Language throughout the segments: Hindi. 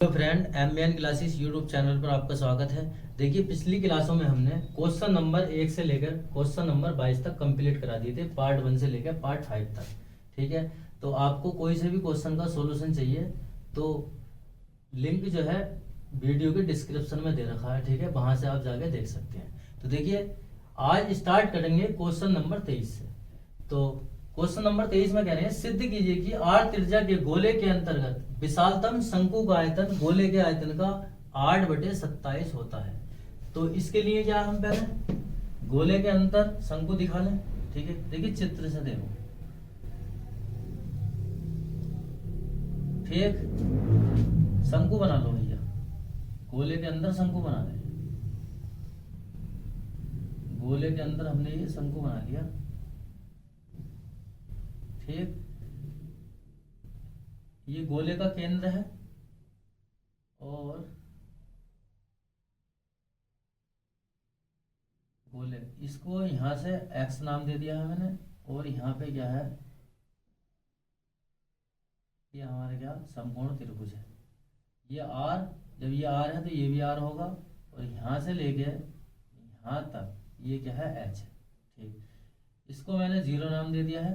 Hello friend, MBN classes YouTube channel पर आपका स्वागत है। देखिए, पिछली क्लासों में हमने क्वेश्चन नंबर 1 से लेकर क्वेश्चन नंबर 22 तक कंप्लीट करा दिए थे, पार्ट 1 से लेकर पार्ट 5 तक। ठीक है, तो आपको कोई से भी क्वेश्चन का सॉल्यूशन चाहिए तो लिंक जो है वीडियो के डिस्क्रिप्शन में दे रखा है। ठीक है, वहां से आप जाके देख सकते हैं। तो देखिए, आज स्टार्ट करेंगे क्वेश्चन नंबर 23 से। तो क्वेश्चन नंबर 23 में कह रहे हैं, सिद्ध कीजिए कि आर त्रिज्या के गोले के अंतर्गत विशालतम शंकु का आयतन गोले के आयतन का 8/27 होता है। तो इसके लिए क्या हम पहले गोले के अंतर शंकु दिखा लें। ठीक है, देखिए चित्र से देखो। ठीक, शंकु बना लो भैया, गोले के अंदर शंकु बना ले। गोले के अंदर हमने ये शंकु बना लिया। ठीक, ये गोले का केंद्र है और गोले, इसको यहां से x नाम दे दिया है मैंने। और यहाँ पे क्या है, ये हमारे क्या समकोण त्रिभुज है। ये r, जब ये r है तो ये भी r होगा, और यहां से लेके यहां तक ये क्या है h है। ठीक, इसको मैंने 0 नाम दे दिया है,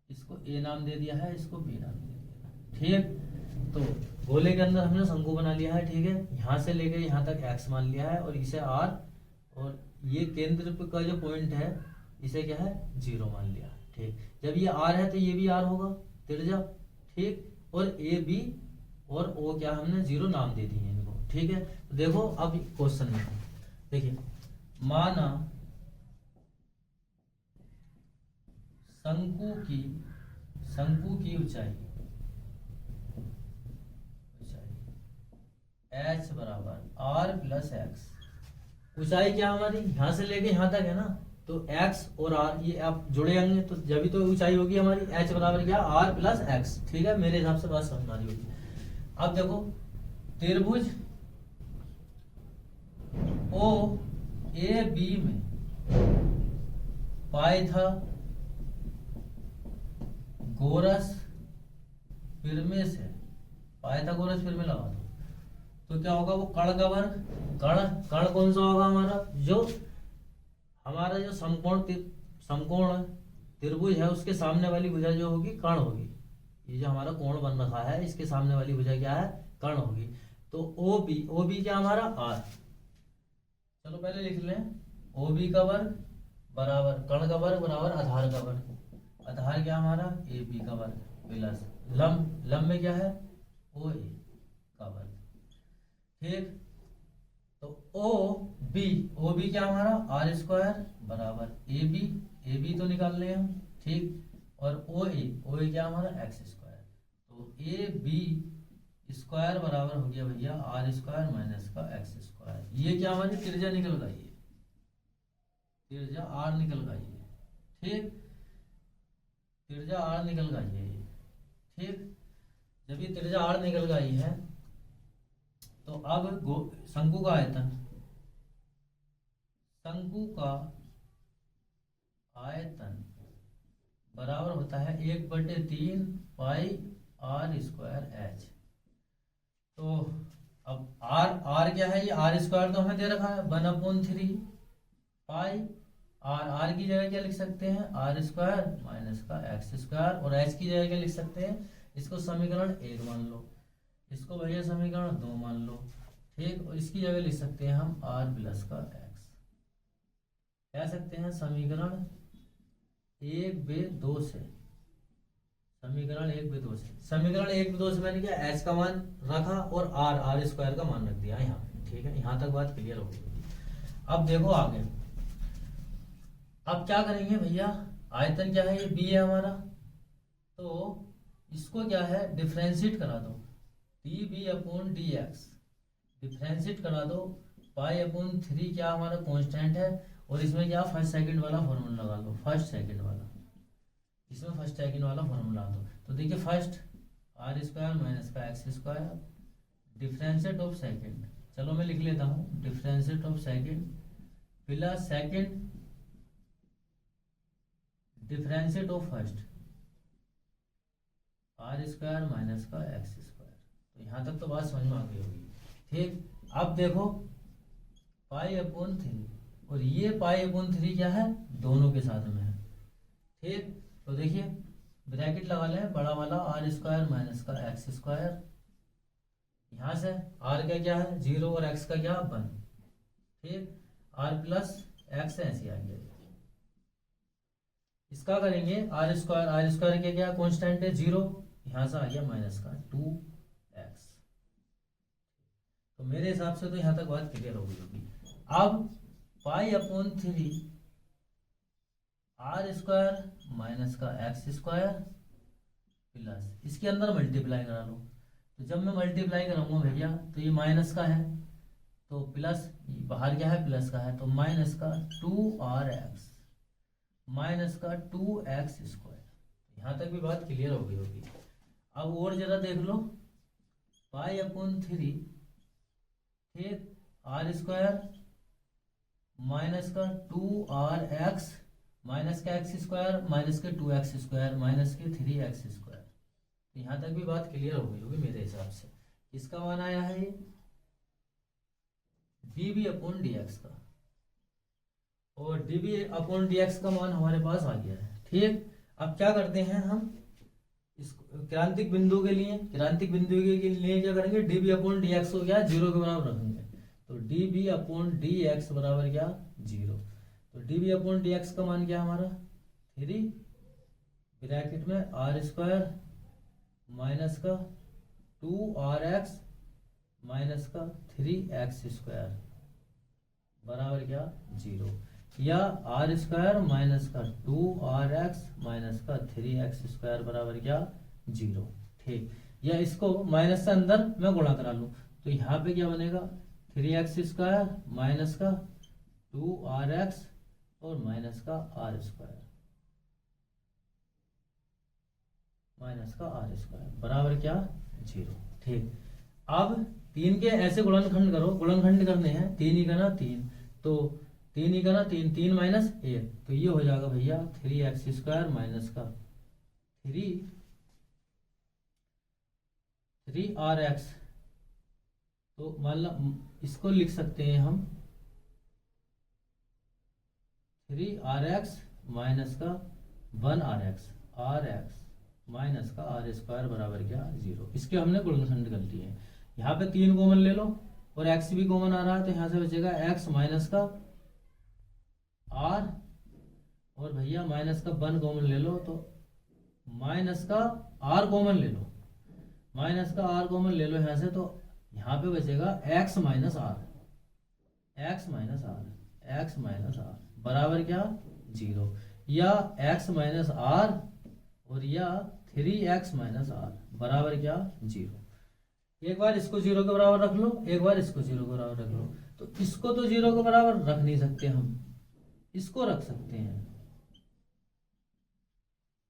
इसको a नाम दे दिया है, इसको b नाम दे दिया है। ठीक, तो गोले के अंदर हमने शंकु बना लिया है। ठीक है, यहाँ से लेके यहाँ तक x मान लिया है और इसे r, और ये केंद्र का जो पॉइंट है इसे क्या है 0 मान लिया। ठीक, जब ये r है तो ये भी r होगा त्रिज्या। ठीक, और a b और o क्या हमने 0 नाम दे दिए इनको। ठीक है, तो देखो अब क्वेश्चन में देखिए, माना शंकु की ऊंचाई h बराबर r प्लस एक्स। ऊंचाई क्या हमारी यहां से लेके यहां तक है ना, तो x और r ये आप जुड़े होंगे तो जब भी तो ऊंचाई होगी हमारी। h बराबर क्या r प्लस एक्स। ठीक है, मेरे हिसाब से बात समझ आ रही होगी। अब देखो, त्रिभुज ओ ए बी में पाइथा गोरस फिर से पाइथागोरस फिर में लगा दो तो क्या होगा, वो कर्ण का वर्ग। कर्ण कौन सा होगा हमारा, जो हमारा जो समकोण त्रिभुज है उसके सामने वाली भुजा जो होगी कर्ण होगी। ये जो हमारा कोण बन रखा है इसके सामने वाली भुजा क्या है, कर्ण होगी। तो ओ बी क्या हमारा r। चलो पहले लिख लें, ओ बी का वर्ग बराबर कर्ण का वर्ग बराबर आधार का वर्ग। आधार क्या हमारा ए बी का वर्ग प्लस लंब में क्या है ओ ए का वर्ग। ठीक, तो ओ बी क्या हमारा आर स्क्वायर बराबर ए बी तो निकाल लें हम। ठीक, और ओ ए क्या हमारा एक्स स्क्वायर। तो ए बी स्क्वायर बराबर हो गया भैया आर स्क्वायर माइनस का एक्स स्क्वायर। ये क्या हमारी त्रिज्या निकल गई है, त्रिज्या आर निकल गई है। ठीक, त्रिज्या आर निकल गई है ये। ठीक, जब ये त्रिज्या आर निकल गई है तो अब शंकु का आयतन, शंकु का आयतन बराबर होता है 1/3 पाई आर स्क्वायर एच। तो अब आर क्या है, ये आर स्क्वायर तो हमें दे रखा है 1/3 पाई आर की जगह क्या लिख सकते हैं आर स्क्वायर माइनस का एक्स स्क्वायर, और एच की जगह क्या लिख सकते हैं, इसको समीकरण 1 मान लो, इसको भैया समीकरण 2 मान लो। ठीक, और इसकी जगह लिख सकते हैं हम r प्लस का x। कह सकते हैं समीकरण 1/2 से, समीकरण 1/2 से, समीकरण 1/2 से मैंने क्या h का मान रखा और r स्क्वायर का मान रख दिया यहाँ पे। ठीक है, यहाँ तक बात क्लियर हो गई। अब देखो आगे, अब क्या करेंगे भैया, आयतन क्या है ये b है हमारा, तो इसको क्या है डिफ्रेंशिएट करा दो, db/dx डिफ्रेंशिएट करा दो। पाई/3 क्या हमारा कांस्टेंट है, और इसमें क्या फर्स्ट सेकंड वाला फॉर्मूला लगा लो, फर्स्ट सेकंड वाला, इसमें फर्स्ट सेकंड वाला फॉर्मूला दो। तो देखिए फर्स्ट आर स्क्वायर माइनस का x square differentiate of second, चलो मैं लिख लेता हूँ differentiate of second plus second differentiate of first r square minus का एक्स स्क्वायर। तो यहाँ तक तो बात समझ में आ गई होगी। ठीक, अब देखो π/3 और ये π/3 क्या है, दोनों के साथ में है। ठीक, तो देखिए ब्रैकेट लगा लें, बड़ा वाला r² माइनस का x², यहाँ से r का क्या है 0 और x का क्या 1। ठीक, r प्लस x ऐसे आ गया। इसका करेंगे r² के क्या कांस्टेंट है 0, यहाँ से आ गया माइनस का 2x। तो मेरे हिसाब से तो यहाँ तक बात क्लियर हो गई होगी। अब π/3 r² माइनस का x² प्लस इसके अंदर मल्टीप्लाई करा लो। तो जब मैं मल्टीप्लाई कराऊंगा भैया तो ये माइनस का है, तो प्लस बाहर क्या है प्लस का है, तो माइनस का 2rx माइनस का 2x²। यहाँ तक भी बात क्लियर हो गई होगी। अब और जरा देख लो π/3 ठीक r² माइनस का 2rx माइनस का x² माइनस के 2x² माइनस के 3x²। तो यहाँ तक भी बात क्लियर हो गई होगी मेरे हिसाब से। इसका मान आया है ये dv/dx का, और dv/dx का मान हमारे पास आ गया है। ठीक, अब क्या करते हैं हम इस क्रांतिक बिंदु के लिए, क्रांतिक बिंदु के लिए क्या करेंगे, dv/dx को क्या 0 के बराबर रखेंगे। तो dv/dx बराबर क्या 0। तो dv/dx का मान क्या हमारा 3 ब्रैकेट में r² माइनस का 2rx माइनस का 3x² बराबर क्या 0, या r² माइनस का 2rx माइनस का 3x² बराबर क्या 0। ठीक, या इसको माइनस से अंदर मैं गुणा करा लूं, तो यहाँ पे क्या बनेगा 3x² माइनस का 2rx और माइनस का r² माइनस का r² बराबर क्या 0। ठीक, अब 3 के ऐसे गुणनखंड करो, गुणनखंड करने हैं 3 ही का ना 3, तो 3 ही का ना 3, 3 माइनस 1, तो ये हो जाएगा भैया 3x² माइनस का 3rx। तो मान लो इसको लिख सकते हैं हम 3rx माइनस का 1rx माइनस का r² बराबर क्या 0। इसके हमने गुणनखंड कर लिए हैं। यहाँ पे 3 कॉमन ले लो और x भी कॉमन आ रहा है, तो यहाँ से बचेगा x माइनस का r, और भैया माइनस का 1 कॉमन ले लो, तो माइनस का r कॉमन ले लो, माइनस का r कॉमन ले लो यहाँ से, तो यहाँ पे बचेगा x minus r, x minus r, x minus r बराबर क्या 0, या x माइनस r और या 3x माइनस r बराबर क्या 0। एक बार इसको 0 के बराबर रख लो, एक बार इसको 0 के बराबर रख लो। तो इसको तो 0 के बराबर रख नहीं सकते हम, इसको रख सकते हैं।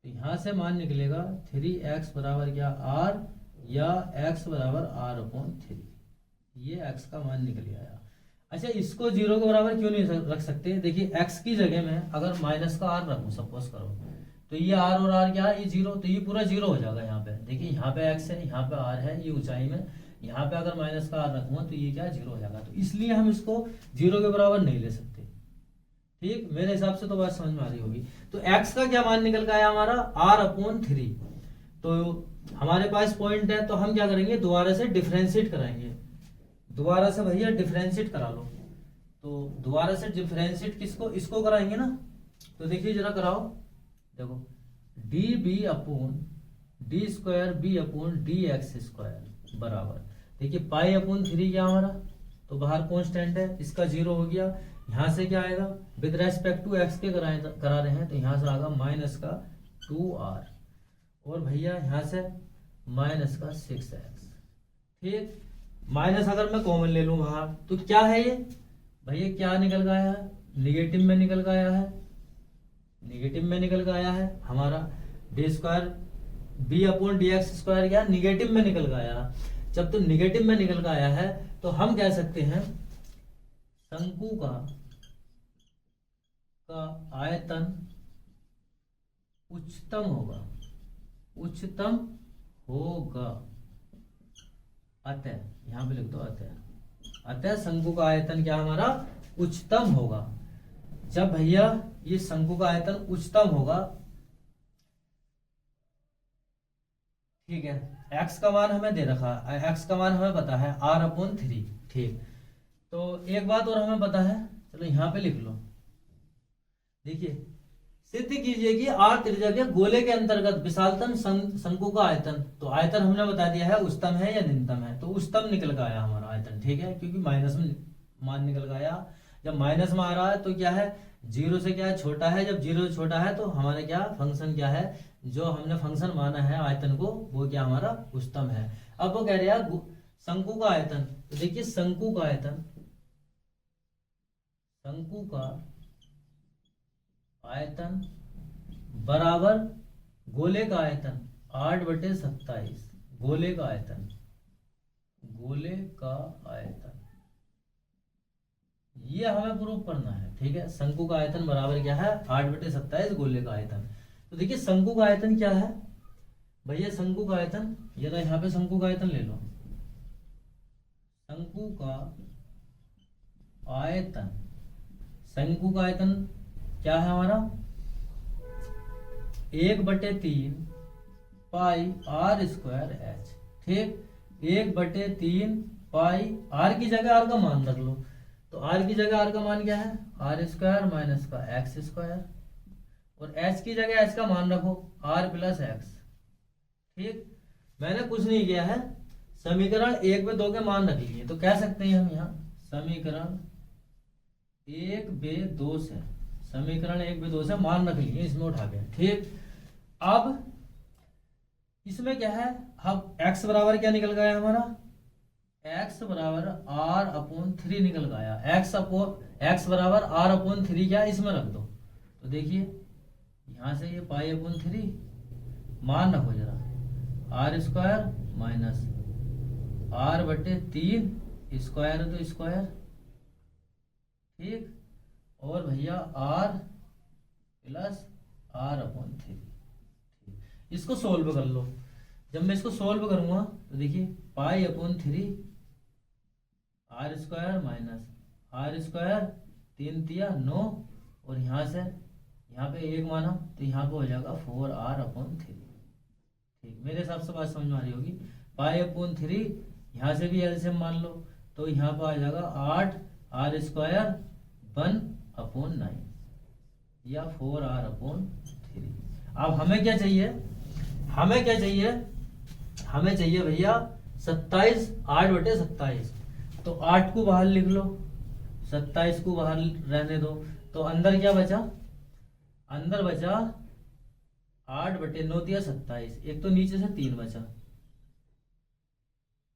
तो यहां से मान निकलेगा 3x बराबर क्या r, या x बराबर r/3, ये x का मान निकल आया। अच्छा, इसको 0 के बराबर क्यों नहीं रख सकते, देखिए x की जगह में अगर माइनस का r रखूं सपोज करो, तो ये r और r क्या है ये 0, तो ये पूरा 0 हो जाएगा। यहाँ पे देखिए यहाँ पे x है, यहाँ पे r है, ये ऊंचाई में, यहाँ पे अगर माइनस का r रखूंगा तो ये क्या 0 हो जाएगा। तो इसलिए हम इसको 0 के बराबर नहीं ले सकते। ठीक, मेरे हिसाब से तो बात समझ में आ रही होगी। तो x का क्या मान निकल का आया हमारा r/3। तो हमारे पास पॉइंट है, तो हम क्या करेंगे दोबारा से डिफरेंशिएट कराएंगे, दोबारा से भैया डिफरेंशिएट करा लो। तो दोबारा से डिफरेंशिएट किसको, इसको कराएंगे ना। तो देखिए जरा कराओ, देखो db/d² बराबर, देखिए π/3 क्या हमारा, तो बाहर कांस्टेंट है, इसका 0 हो गया। यहाँ से क्या आएगा, विद रेस्पेक्ट टू x के करा रहे हैं, तो यहाँ से आएगा माइनस का 2r, और भैया यहाँ से माइनस का 6x। ठीक, माइनस अगर मैं कॉमन ले लूं बाहर, तो क्या है ये भैया, क्या निकल गया है, निगेटिव में निकल गया है, निगेटिव में निकल गया है हमारा d² b/dx² क्या निगेटिव में निकल गया। जब तो निगेटिव में निकल गया है, तो हम कह सकते हैं शंकु का आयतन उच्चतम होगा, उच्चतम होगा। अतः, यहाँ पे लिख दो अतः शंकु का आयतन क्या हमारा उच्चतम होगा। जब भैया ये शंकु का आयतन उच्चतम होगा, ठीक है, x का मान हमें दे रखा है, x का मान हमें पता है r/3, ठीक। तो एक बात और हमें पता है, चलो यहाँ पे लिख लो, देखिए सिद्ध कीजिए कि r त्रिज्या के गोले के अंतर्गत विशालतम शंकु का आयतन, तो आयतन हमने बता दिया है उच्चतम है या निम्नतम है, तो उच्चतम निकल का आया हमारा आयतन, ठीक है, क्योंकि माइनस में मान निकल का आया। जब माइनस में आ रहा है तो क्या है, जीरो से क्या है छोटा है, जब जीरो से छोटा है तो हमारे क्या फंक्शन क्या है, जो हमने फंक्शन माना है आयतन को, वो क्या हमारा उच्चतम है। अब वो कह रहे हैं शंकु का आयतन, तो देखिए शंकु का आयतन, शंकु का आयतन बराबर गोले का आयतन 8/27, गोले का आयतन, गोले का आयतन, ये हमें प्रूव करना है, ठीक है। शंकु का आयतन बराबर क्या है 8/27 गोले का आयतन। तो देखिए शंकु का आयतन क्या है भैया, शंकु का आयतन, ये ना यहाँ पे शंकु का आयतन ले लो, शंकु का आयतन, शंकु का आयतन क्या है हमारा 1/3 पाई r² h, ठीक, 1/3 पाई, r की जगह r का मान रख लो, तो r की जगह r का मान क्या है r² माइनस का x², और h की जगह h का मान रखो r+x, ठीक। मैंने कुछ नहीं किया है, समीकरण 1/2 के मान रख लिए, तो कह सकते हैं हम यहाँ समीकरण 1/2 से, समीकरण 1/2 से मान रख लिए इसमें उठा के, ठीक। अब इसमें क्या है, अब x बराबर क्या निकल गया हमारा, x बराबर r/3 निकल गया, x बराबर r/3 क्या इसमें रख दो, तो देखिए यहां से ये π/3 मान रखो जरा, r² माइनस r/3 स्क्वायर तो स्क्वायर, ठीक, और भैया r+r/3, इसको सोल्व कर लो। जब मैं इसको सोल्व करूंगा तो देखिए π/3 r² माइनस r², 3×3 = 9, और यहाँ से यहाँ पे 1 माना तो यहाँ पे हो जाएगा 4r/3, ठीक। मेरे हिसाब से बात समझ में आ रही होगी। π/3 यहाँ से भी एलसीएम मान लो, तो यहाँ पे आ जाएगा 8r² 1/9 या 4r/3। अब हमें क्या चाहिए, हमें क्या चाहिए, हमें चाहिए भैया 27, 8/27, तो 8 को बाहर लिख लो, 27 को बाहर रहने दो, तो अंदर क्या बचा, अंदर बचा 8/9 या 27, एक तो नीचे से 3 बचा,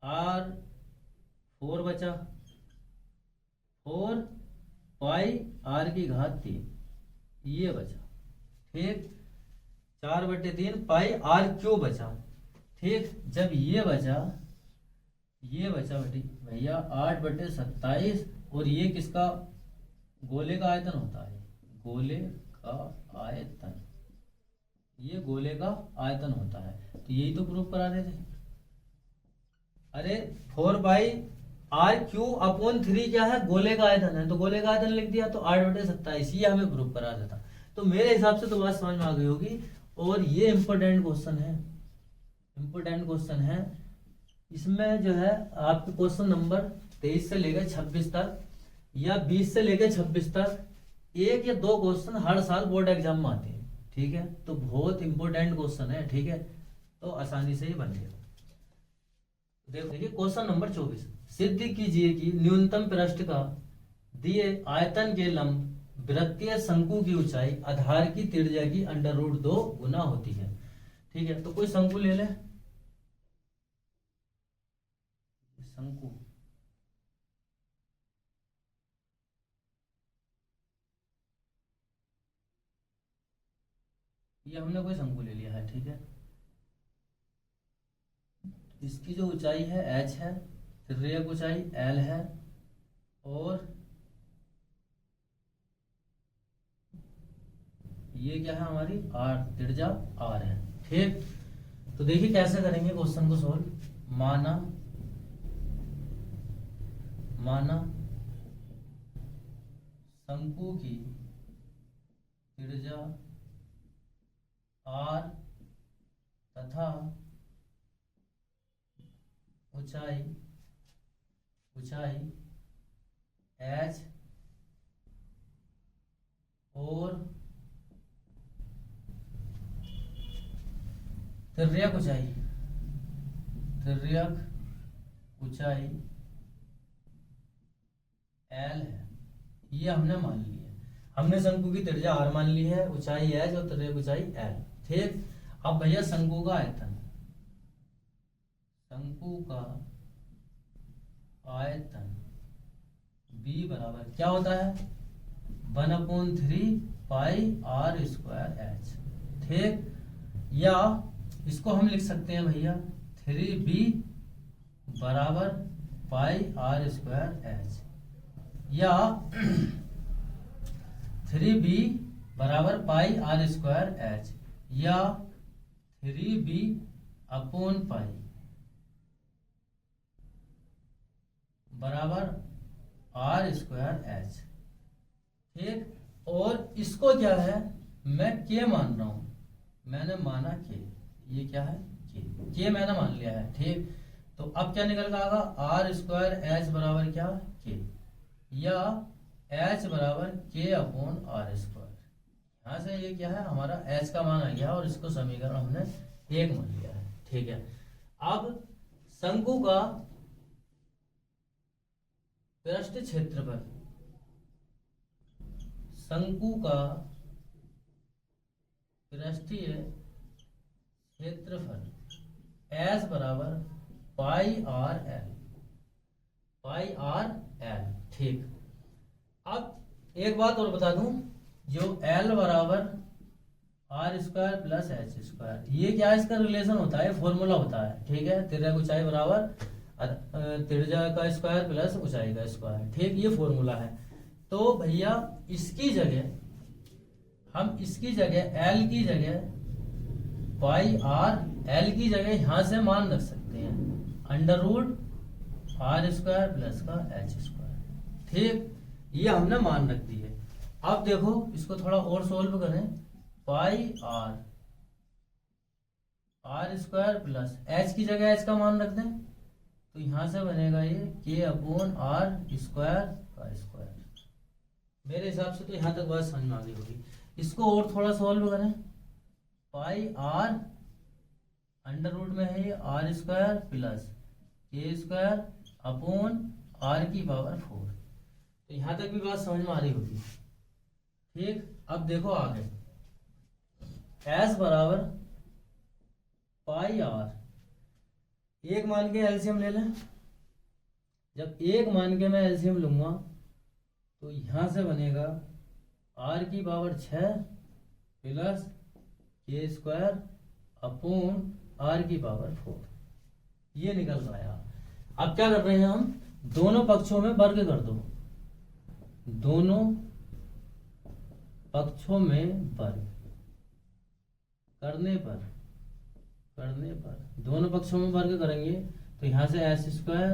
r4 बचा, 4 πr3 ये बचा, ठीक, 4/3 πr³ बचा, ठीक। जब ये बचा भैया 8/27, और ये किसका गोले का आयतन होता है, गोले का आयतन, ये गोले का आयतन होता है, तो यही तो प्रूफ करा रहे थे। अरे 4πr³ क्या है, गोले का आयतन है, तो गोले का आयतन लिख दिया, तो 8/27 ये हमें प्रूफ करा देता। तो मेरे हिसाब से तो बात समझ में आ गई होगी। और ये इंपॉर्टेंट क्वेश्चन है, इंपॉर्टेंट क्वेश्चन है। इसमें जो है आपके क्वेश्चन नंबर 23 से लेकर 26 तक या 20 से लेकर 26 तक 1 या 2 क्वेश्चन हर साल बोर्ड एग्जाम में आते हैं, ठीक है। तो बहुत इंपॉर्टेंट क्वेश्चन है, ठीक है, तो आसानी से ही बन गया। देखिए क्वेश्चन नंबर 24, सिद्ध कीजिए कि न्यूनतम पृष्ठ का दिए आयतन के लंब वृत्तीय शंकु की ऊंचाई आधार की त्रिज्या की √2 गुना होती है, ठीक है। तो कोई शंकु ले ले, शंकु, ये हमने कोई शंकु ले लिया है, ठीक है। इसकी जो ऊंचाई है h है, त्रिज्या की ऊंचाई l है, और ये क्या है हमारी r, त्रिज्या r है, ठीक। तो देखिए कैसे करेंगे क्वेश्चन को सोल्व। माना माना शंकु की त्रिज्या r तथा ऊंचाई h और तिर्यक ऊंचाई l है। ये हमने मान ली है। हमने शंकु की त्रिज्या r मान ली है, ऊंचाई h और तिर्यक ऊंचाई l। ठीक। अब भैया शंकु का आयतन, शंकु का आयतन b बराबर क्या होता है, 1/3 पाई r स्क्वायर h। ठीक। या इसको हम लिख सकते हैं भैया 3b बराबर पाई r स्क्वायर h, या 3b बराबर पाई r स्क्वायर h, या 3b अपॉन पाई बराबर r स्क्वायर h। ठीक। और इसको क्या है, मैं k मान रहा हूं, मैंने माना k, ये क्या है k मैंने मान लिया है। ठीक। तो अब क्या निकल कर आएगा, r स्क्वायर h बराबर क्या k, या h बराबर k अपॉन r स्क्वायर। यहाँ से ये क्या है, हमारा h का मान आ गया और इसको समीकरण हमने 1 मान लिया है। ठीक है। अब शंकु का पृष्ठ क्षेत्रफल, शंकु का पृष्ठीय क्षेत्रफल S बराबर पाई आर एल। ठीक। अब एक बात और बता दूं, जो L बराबर r square plus h square, ये क्या है, इसका रिलेशन होता है, फॉर्मूला होता है। ठीक है। तिर्यक ऊंचाई बराबर त्रिज्या का स्क्वायर प्लस ऊंचाई का स्क्वायर। ठीक। ये फॉर्मूला है। तो भैया इसकी जगह हम L की जगह पाई आर, L की जगह यहां से मान रख सकते हैं under root r square plus का h स्क्वायर। ठीक। ये हमने मान रख दी है। अब देखो इसको थोड़ा और सोल्व करें, पाई आर स्क्वायर प्लस h की जगह h का मान रख दें, तो यहां से बनेगा ये k अपॉन r स्क्वायर का स्क्वायर। मेरे हिसाब से तो यहां तक बात समझ में आ गई होगी। इसको और थोड़ा सोल्व करें, पाई आर अंडर रूट में है ये r square plus k square upon r की पावर 4। तो यहां तक भी बात समझ में आ रही होगी। ठीक। अब देखो आगे, s बराबर पाई आर, एक मान के एलसीएम ले लें। जब एक मान के मैं एलसीएम लूंगा तो यहां से बनेगा r की power 6 plus k square upon r की पावर 4। ये निकल आया। अब क्या कर रहे हैं हम, दोनों पक्षों में वर्ग कर दो, दोनों पक्षों में वर्ग करने पर दोनों पक्षों में वर्ग करेंगे तो यहां से s square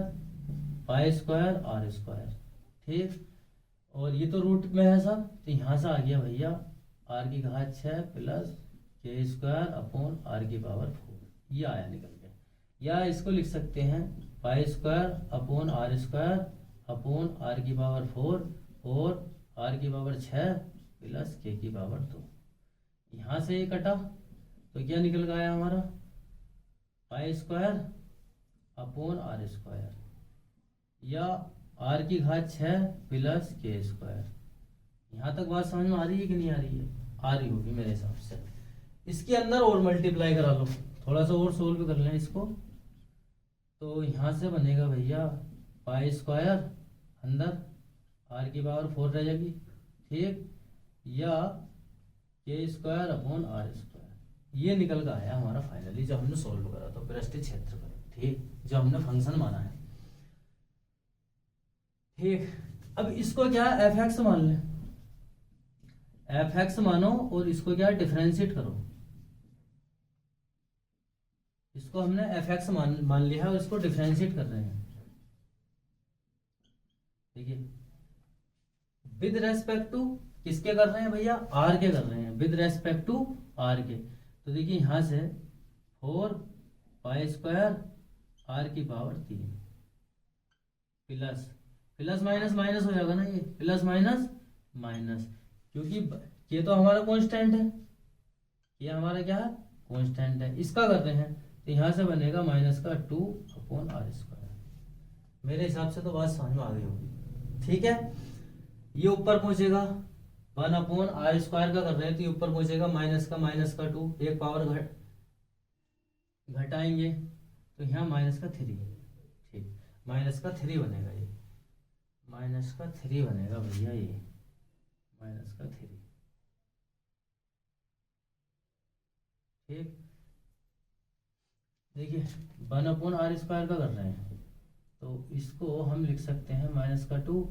pi square r square. ठीक। और ये तो रूट में है सब, तो यहां से आ गया भैया r की घात 6 plus k square upon r की पावर 4। ये आया निकल के। या इसको लिख सकते हैं पाई square upon r square upon r की पावर 4 और r की पावर 6 प्लस k की पावर 2। यहाँ से ये कटा तो क्या निकल गया हमारा, पाई स्क्वायर अपॉन r स्क्वायर, या r की घात 6 प्लस k स्क्वायर। यहाँ तक बात समझ में आ रही है कि नहीं आ रही है, आ रही होगी मेरे हिसाब से। इसके अंदर और मल्टीप्लाई करा लो, थोड़ा सा और सोल्व कर लें इसको। तो यहाँ से बनेगा भैया पाई स्क्वायर अंदर r की पावर 4 रह जाएगी। ठीक। या k square upon r square. ये निकल का आया हमारा फाइनली, जो हमने सोल्व करा था पृष्ठीय क्षेत्रफल। ठीक। जो हमने फंक्शन माना है। ठीक। अब इसको क्या एफ एक्स मान लें, एफ एक्स मानो और इसको क्या डिफरेंशिएट करो। इसको हमने एफ एक्स मान लिया है और इसको डिफरेंशिएट कर रहे हैं। देखिए विद रेस्पेक्ट टू किसके कर रहे हैं भैया, आर के कर रहे हैं, विद रेस्पेक्ट टू आर के। तो देखिए यहां से 4 पाई स्क्वायर आर की power 3 plus plus minus minus हो जाएगा ना, ये प्लस माइनस माइनस, क्योंकि ये तो हमारा कांस्टेंट है, ये हमारा क्या है कांस्टेंट है, इसका कर रहे हैं। तो यहां से बनेगा माइनस का 2/r²। मेरे हिसाब से तो बात समझ में आ गई होगी, ठीक है। ये ऊपर पहुंचेगा 1/r² का कर रहे हैं, तो ये ऊपर पहुंचेगा माइनस का 2, एक पावर घटाएंगे तो यहाँ माइनस का 3, ठीक, माइनस का 3 बनेगा, ये माइनस का 3 बनेगा भैया, ये माइनस का 3, ठीक। देखिए 1/r² का कर रहे हैं, तो इसको हम लिख सकते हैं माइनस का 2,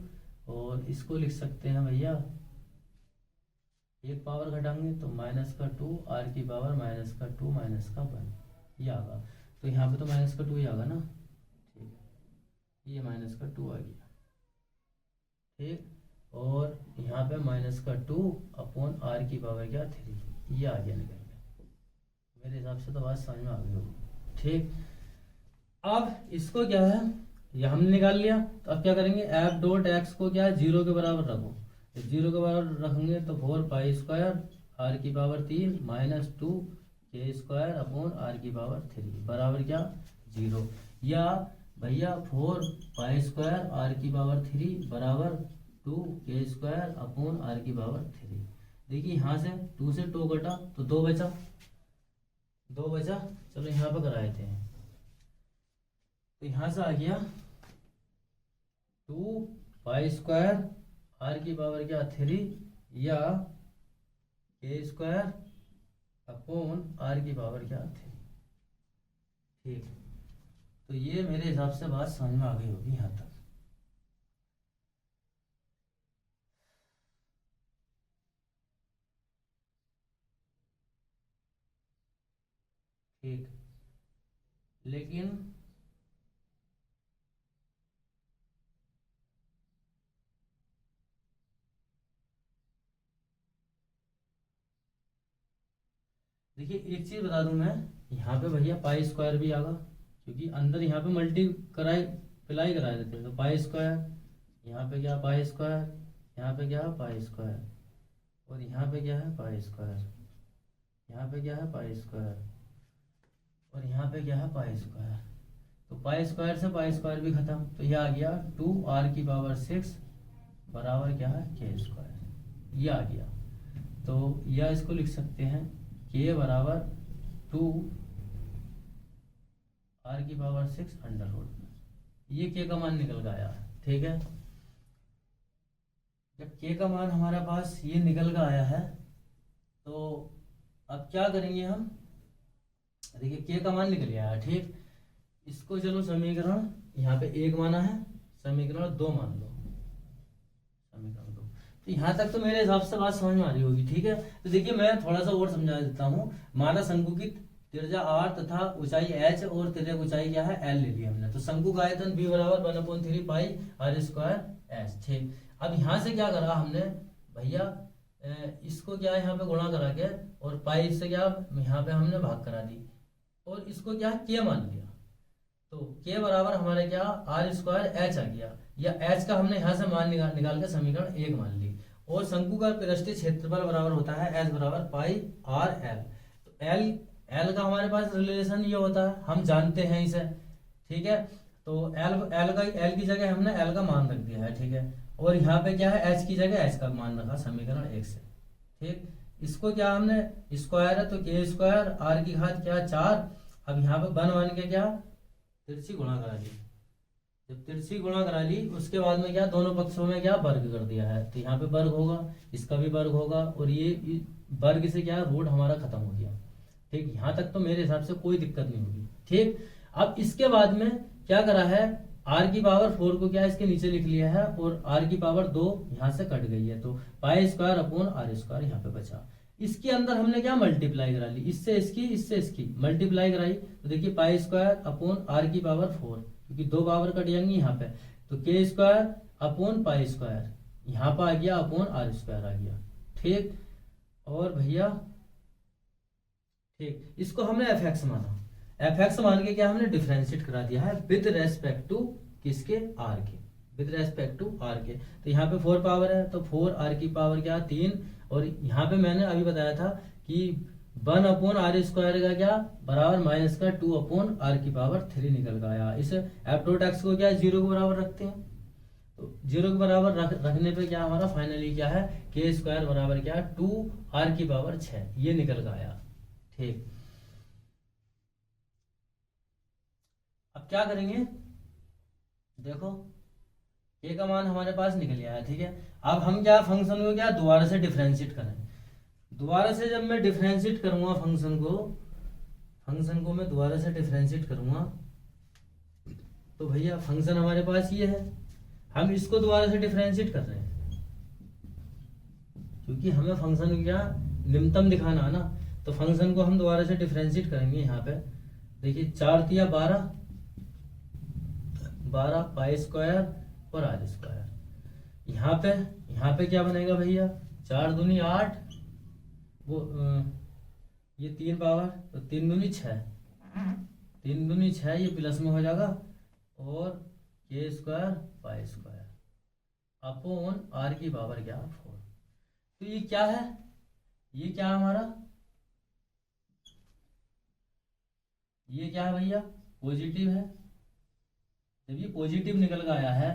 और इसको लिख सकते हैं भैया, एक पावर घटाएंगे तो माइनस का 2 आर की पावर माइनस का 2 माइनस का 1, ये आगा। तो यहाँ पे तो माइनस का 2 ही आगा ना, ठीक है, ये माइनस का 2 आ गया, ठीक। और यहाँ पे माइनस का 2/r की पावर क्या 3, ये आ गया निकल के। मेरे हिसाब से तो बात समझ में आ गई होगी, ठीक। अब इसको क्या है, ये हमने निकाल लिया, तो अब क्या करेंगे, एफ डॉट एक्स को क्या है 0 के बराबर रखो, 0 के बराबर रखेंगे तो 4 पाई स्क्वायर आर की पावर 3 माइनस 2 k² r की पावर 3 बराबर क्या 0, या भैया 4 पाई स्क्वायर आर की पावर 3 बराबर 2 k² r की पावर 3। देखिए यहाँ से 2 से 2 कटा तो 2 बचा, 2 बचा, चलो यहाँ पर कराए थे, तो यहाँ से आ गया 2 पाई स्क्वायर आर की पावर क्या 3 या k² r की पावर क्या 3, ठीक। तो ये मेरे हिसाब से बात समझ में आ गई होगी यहाँ तक। ठीक, लेकिन देखिए एक चीज बता दूं मैं, यहाँ पे भैया पाई स्क्वायर भी आगा, क्योंकि अंदर यहाँ पे मल्टी कराई प्लाई करा देते हैं, तो पाई स्क्वायर, यहाँ पे क्या पाई स्क्वायर, यहाँ पे क्या है पाई स्क्वायर, और यहाँ पे क्या है पाई स्क्वायर, यहाँ पे क्या है पाई स्क्वायर, और यहाँ पे क्या है पाई स्क्वायर। तो पाई स्क्वायर से पाई स्क्वायर भी खत्म, तो ये आ गया 2r की पावर 6 बराबर क्या है k², ये आ गया। तो या इसको लिख सकते हैं k बराबर 2r की पावर 6 अंडर रूट, ये k का मान निकल गया है, ठीक है। जब k का मान हमारे पास ये निकल कर आया है, तो अब क्या करेंगे हम, देखिए k का मान निकल गया है, ठीक। इसको चलो समीकरण यहाँ पे 1 माना है, समीकरण 2 मान लो, समीकरण 2। तो यहाँ तक तो मेरे हिसाब से बात समझ में आ रही होगी, ठीक है। तो देखिए मैं थोड़ा सा और समझा देता हूँ। माना शंकु की त्रिज्या r तथा ऊंचाई h और तिर्यक ऊंचाई क्या है l ले ली हमने, तो शंकु का आयतन b बराबर 1/3 पाई r² h, ठीक। अब यहाँ से क्या करा हमने भैया, इसको क्या यहाँ पे गुणा करा के और पाई से क्या यहाँ पे हमने भाग करा दी, और इसको क्या k मान लिया, तो k बराबर हमारे क्या r² h आ गया, या h का हमने यहाँ से मान निकाल के समीकरण 1 मान ली। और शंकु का पृष्ठीय क्षेत्रफल बराबर होता है h बराबर पाई r l, तो l का हमारे पास रिलेशन ये होता है, हम जानते हैं इसे, ठीक है। तो l की जगह हमने l का मान रख दिया है, ठीक है। और यहाँ पे क्या है h की जगह h का मान रखा समीकरण 1 से, ठीक। इसको क्या हमने स्क्वायर है तो k² r की घात क्या 4, अब यहाँ पे 1 मान के क्या तिरछी गुणा करा ली, जब तिरछी गुणा करा ली उसके बाद में क्या दोनों पक्षों में क्या वर्ग कर दिया है, तो यहाँ पे वर्ग होगा, इसका भी वर्ग होगा, और ये वर्ग से क्या रूट हमारा खत्म हो गया, ठीक। यहाँ तक तो मेरे हिसाब से कोई दिक्कत नहीं होगी, ठीक। अब इसके बाद में क्या करा है, r की पावर 4 को क्या इसके नीचे लिख लिया है, और r की पावर 2 यहाँ से कट गई है, तो π² यहाँ पे बचा। इसके अंदर हमने क्या मल्टीप्लाई करा ली, इससे इसकी मल्टीप्लाई कराई, तो देखिए π² r की पावर 4, क्योंकि 2 पावर कट जाएंगी यहाँ पे, तो k² अपॉन पाई स्क्वायर, यहाँ पर आ गया अपॉन आर स्क्वायर आ गया। ठीक, और भैया ठीक, इसको हमने एफ एक्स माना, एफ एक्स मान के क्या हमने डिफरेंशिएट करा दिया है विद रेस्पेक्ट टू किसके, आर के, विद रेस्पेक्ट टू आर के। तो यहाँ पे 4 पावर है तो 4 आर की पावर क्या 3, और यहाँ पे मैंने अभी बताया था कि 1 अपॉन आर स्क्वायर का क्या बराबर माइनस का 2 अपॉन आर की पावर 3 निकल गया। इस एफ डॉट एक्स को क्या 0 के बराबर रखते हैं, तो 0 के बराबर रखने पे क्या हमारा फाइनली क्या है के स्क्वायर बराबर क्या 2 आर की पावर 6, ये निकल गया। ठीक, अब क्या करेंगे, देखो के का मान हमारे पास निकल आया है। ठीक है, अब हम क्या फंक्शन को क्या दोबारा से डिफरेंशिएट करें, दोबारा से जब मैं डिफरेंशिएट करूंगा फंक्शन को मैं दोबारा से डिफरेंशिएट करूंगा, तो भैया फंक्शन हमारे पास ये है, हम इसको दोबारा से डिफरेंशिएट कर रहे हैं क्योंकि हमें फंक्शन को क्या निम्नतम दिखाना है ना, तो फंक्शन को हम दोबारा से डिफरेंशिएट करेंगे। यहाँ पे देखिए 4 तिया 12 पाई स्क्वायर और आर स्क्वायर, यहाँ पे क्या बनेगा भैया 4 दूनी 8, वो ये 3 पावर तो 3 दूनी 6, 3 दूनी 6 ये प्लस में हो जाएगा, और के square pi square upon r की पावर क्या 4। तो ये क्या है, ये क्या है हमारा, ये क्या है भैया पॉजिटिव है। जब ये पॉजिटिव निकल कर आया है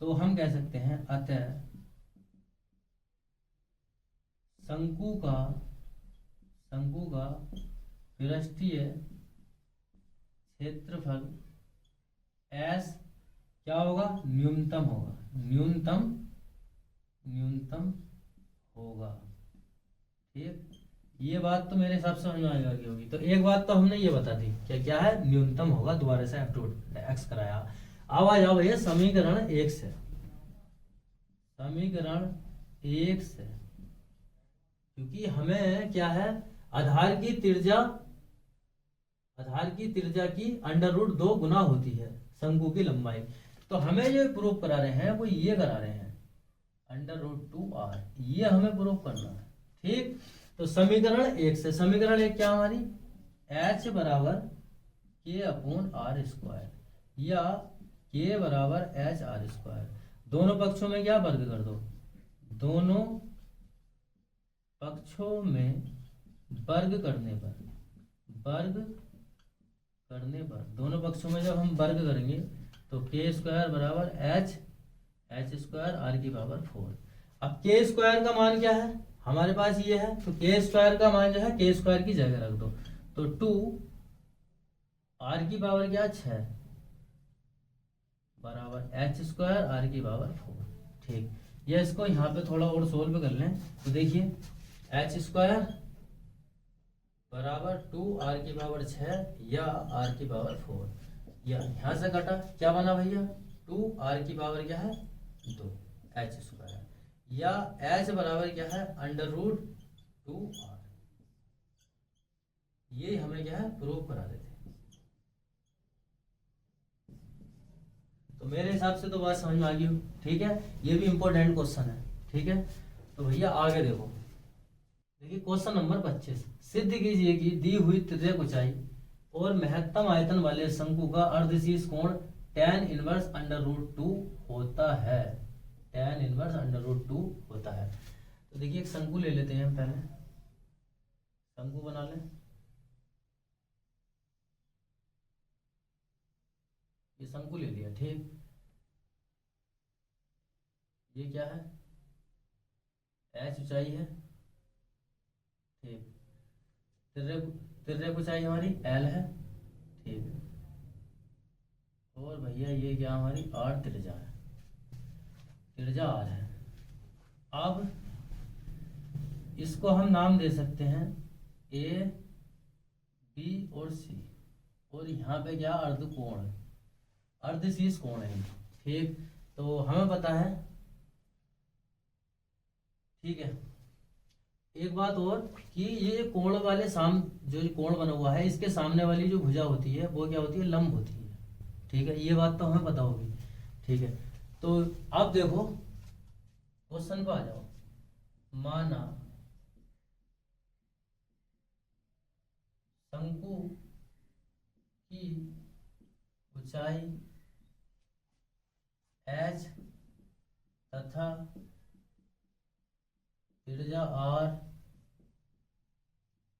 तो हम कह सकते हैं अतः शंकु का पृष्ठीय क्षेत्रफल एस क्या होगा न्यूनतम होगा। ठीक, ये बात तो मेरे हिसाब से समझ में आ गई होगी। तो एक बात तो हमने ये बता दी क्या क्या है न्यूनतम होगा, दोबारा से एक्स कराया। अब आ जाओ भैया समीकरण 1 से, समीकरण 1 से, क्योंकि हमें क्या है आधार की त्रिज्या की √2 गुना होती है शंकु की लंबाई। तो हमें जो प्रूव करा रहे हैं वो ये करा रहे हैं √2r, ये हमें प्रूव करना है। ठीक, तो समीकरण 1 से, समीकरण 1 क्या हमारी h बराबर k अपॉन आर स्क्वायर या k बराबर एच आर स्क्वायर, दोनों पक्षों में क्या वर्ग कर दो, दोनों पक्षों में वर्ग करने पर दोनों पक्षों में जब हम वर्ग करेंगे तो के स्क्वायर बराबर एच स्क्वायर आर की पावर 4। अब के स्क्वायर का मान क्या है हमारे पास ये है, तो के स्क्वायर का मान जो है के स्क्वायर की जगह रख दो, तो 2 आर की पावर क्या 6 बराबर एच स्क्वायर आर की पावर 4। ठीक, ये इसको यहाँ पे थोड़ा और सोल्व कर लें तो देखिए एच स्क्वायर बराबर 2 आर की पावर 6 या आर की पावर 4, या यहाँ से कटा क्या बना भैया 2 आर की पावर क्या है 2 एच स्क्वायर, या एच बराबर क्या है √2r, ये हमें क्या है प्रूव करा देते हैं। तो मेरे हिसाब से तो बात समझ में आ गई हो। ठीक है, ये भी इंपॉर्टेंट क्वेश्चन है। ठीक है, तो भैया आगे देखो, देखिए क्वेश्चन नंबर 25, सिद्ध कीजिए कि दी हुई तिर्यक ऊंचाई और महत्तम आयतन वाले शंकु का अर्धशीर्ष कोण tan इनवर्स √2 होता है, tan इनवर्स √2 होता है। तो देखिए एक शंकु ले लेते हैं हम, पहले शंकु बना लें। ये शंकु ले लिया। ठीक, ये क्या है h ऊंचाई है। ठीक, तिर्यक ऊंचाई हमारी l है। ठीक, और भैया ये क्या हमारी r त्रिज्या है, त्रिज्या r है। अब इसको हम नाम दे सकते हैं a b और c, और यहाँ पे क्या अर्धकोण है, अर्धशीर्ष कोण है। ठीक, तो हमें पता है। ठीक है, एक बात और कि ये कोण वाले जो कोण बना हुआ है इसके सामने वाली जो भुजा होती है वो क्या होती है लंब होती है। ठीक है, ये बात तो हमें पता होगी। ठीक है, तो अब देखो क्वेश्चन पे आ जाओ। माना शंकु की ऊंचाई h तथा त्रिज्या r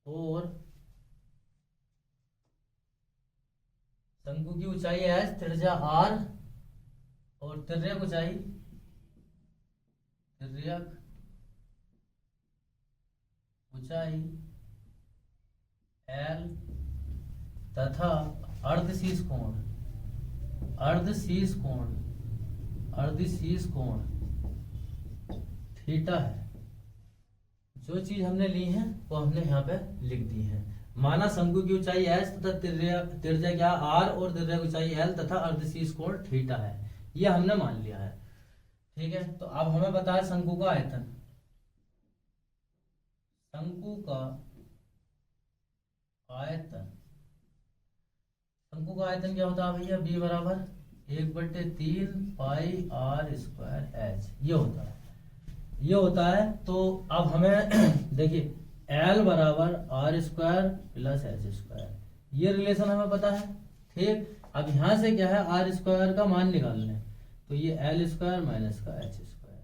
और शंकु की ऊंचाई h, त्रिज्या r और तिर्यक ऊंचाई l तथा अर्धशीष कोण थीटा है। जो चीज हमने ली है वो हमने यहाँ पे लिख दी है। माना शंकु की ऊंचाई h तथा त्रिज्या क्या r और तिर्यक ऊंचाई l तथा अर्धशीष कोण थीटा है, ये हमने मान लिया है। ठीक है, तो अब हमें बताया शंकु का आयतन। शंकु का आयतन क्या होता है भैया? b बराबर 1/3 पाई r स्क्वायर h, ये होता है। तो अब हमें देखिए l बराबर r square plus h square, ये रिलेशन हमें पता है। ठीक, अब यहां से क्या है, r स्क्वायर का मान निकालना है, तो ये l स्क्वायर माइनस का h स्क्वायर,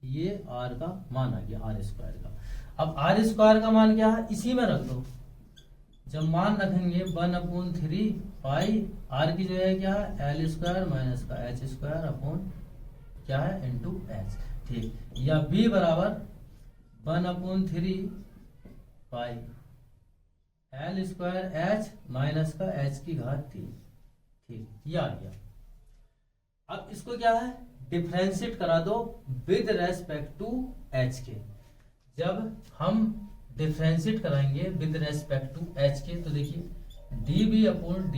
ये r का मान आ गया r स्क्वायर का। अब r स्क्वायर का मान क्या है, इसी में रख दो। जब मान रखेंगे 1/3 पाई r की जगह क्या है, l स्क्वायर माइनस का h स्क्वायर अपॉन क्या है, इंटू h। ठीक, या b बराबर 1/3 पाई l स्क्वायर h माइनस का h की घात 3। ठीक, ये आ गया। अब इसको क्या है, डिफरेंशिएट करा दो विद रेस्पेक्ट टू h के। जब हम डिफरेंशिएट कराएंगे विद रेस्पेक्ट टू h के, तो देखिए db अपॉन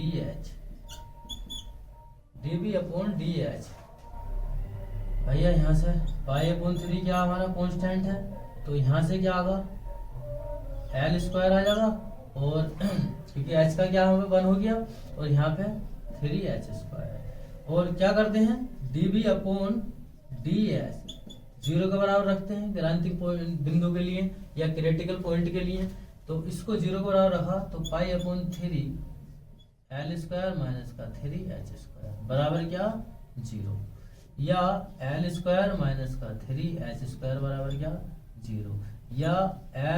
dh भैया, यहाँ से पाई/3 क्या हमारा कांस्टेंट है, तो यहाँ से क्या आगा, l स्क्वायर आ जाएगा, और क्योंकि h का क्या हमें 1 हो गया, और यहाँ पे 3h स्क्वायर। और क्या करते हैं, db अपॉन dh 0 के बराबर रखते हैं क्रांतिक बिंदु के लिए या क्रिटिकल पॉइंट के लिए। तो इसको 0 के बराबर रखा, तो पाई/3 l स्क्वायर माइनस का 3h स्क्वायर बराबर क्या, 0, या l स्क्वायर माइनस का 3h स्क्वायर बराबर क्या, 0, या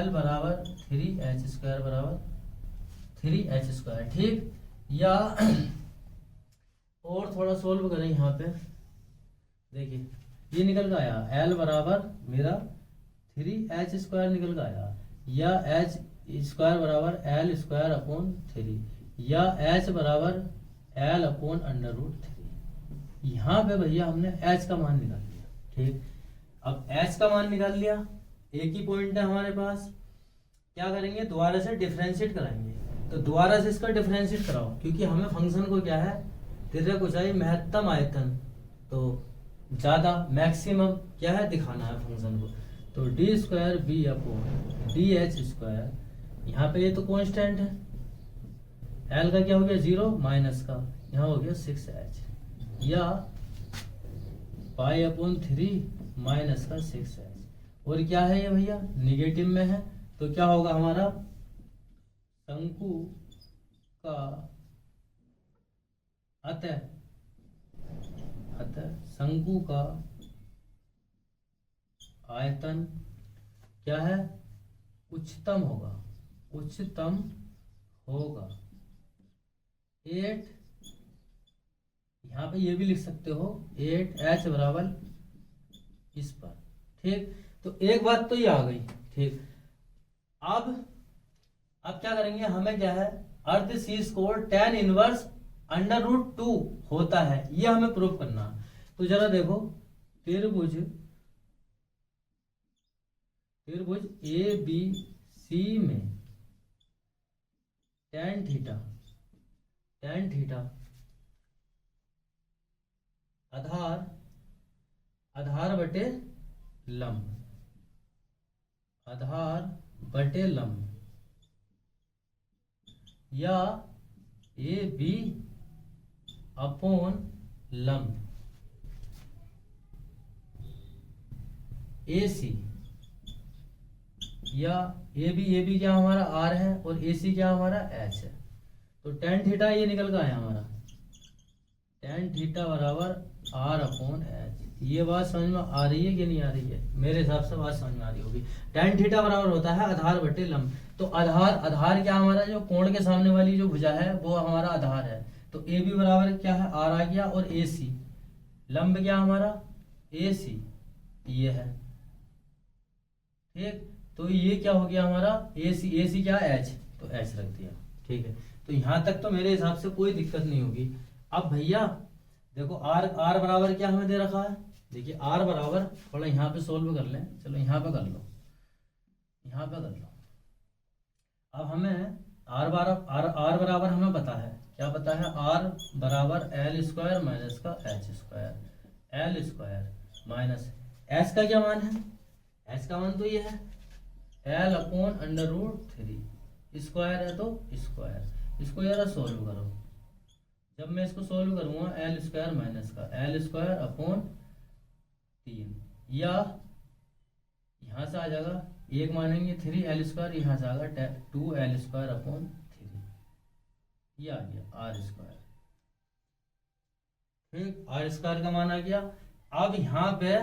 l बराबर 3h स्क्वायर बराबर 3h स्क्वायर। ठीक, या और थोड़ा सोल्व करें, यहाँ पे देखिए ये निकल का आया l बराबर मेरा 3h स्क्वायर निकल का आया, या h स्क्वायर बराबर l स्क्वायर अपॉन 3, या h बराबर l अपॉन √3। यहाँ पे भैया हमने h का मान निकाल लिया। ठीक, अब h का मान निकाल लिया, एक ही पॉइंट है हमारे पास। क्या करेंगे, दोबारा से डिफरेंशिएट कराएंगे। तो दोबारा से इसका डिफरेंशिएट कराओ, क्योंकि हमें फंक्शन को क्या है, तिर्यक ऊंचाई महत्तम आयतन, तो ज्यादा मैक्सिमम क्या है दिखाना है फंक्शन को। तो d square b upon d h square, यहाँ पे ये तो कांस्टेंट है, एल का क्या हो गया 0 माइनस का यहाँ हो गया 6h, या पाई/3 माइनस का 6h, और क्या है ये भैया निगेटिव में है, तो क्या होगा हमारा, शंकु का अतः शंकु का आयतन क्या है, उच्चतम होगा 8, यहाँ पे ये भी लिख सकते हो 8h बराबर इस पर। ठीक, तो एक बात तो ये आ गई। ठीक, अब क्या करेंगे, हमें क्या है, अर्धशीष कोण tan इनवर्स √2 होता है, ये हमें प्रूव करना। तो जरा देखो, त्रिभुज ABC में tan थीटा आधार बटे लंब, या AB अपॉन लंब, ए सी, या ए बी क्या हमारा आर है और ए सी क्या हमारा एच है। तो टेन थीटा ये निकल का है हमारा, टेन थीटा बराबर आर अपॉन एच। ये बात समझ में आ रही है कि नहीं आ रही है? मेरे हिसाब से बात समझ में आ रही होगी। टेन थीटा बराबर होता है आधार बटे लंब। तो आधार क्या हमारा, जो कोण के सामने वाली जो भुजा है वो हमारा आधार है। तो ए बी बराबर क्या है, आर आ गया, और ए सी लंब क्या हमारा ए सी ये है, ठीक। तो ये क्या हो गया हमारा ए सी क्या एच, तो एच रख दिया, ठीक है। तो यहां तक तो मेरे हिसाब से कोई दिक्कत नहीं होगी। अब भैया देखो आर बराबर क्या हमें दे रखा है, देखिए आर बराबर, थोड़ा यहाँ पे सोल्व कर लें, चलो यहाँ पे कर लो, यहाँ पे कर लो। अब हमें आर बराबर हमें पता है, क्या पता है, आर बराबर एल स्क्वायर माइनस का H square, L square minus H का क्या मान है, एच का मान तो ये है l upon under root 3, square है तो स्क्वायर, इसको यार सोल्व करो। जब मैं इसको सोल्व करूंगा एल स्क्वायर माइनस का एल स्क्वायर अपॉन 3, या यहां से आ जाएगा एक मानेंगे 3 एल स्क्वायर, यहां से आएगा 2 एल स्क्वायर अपॉन 3, ये आ गया आर स्क्वायर, ठीक। आर स्क्वायर का मान आ गया। अब यहाँ पे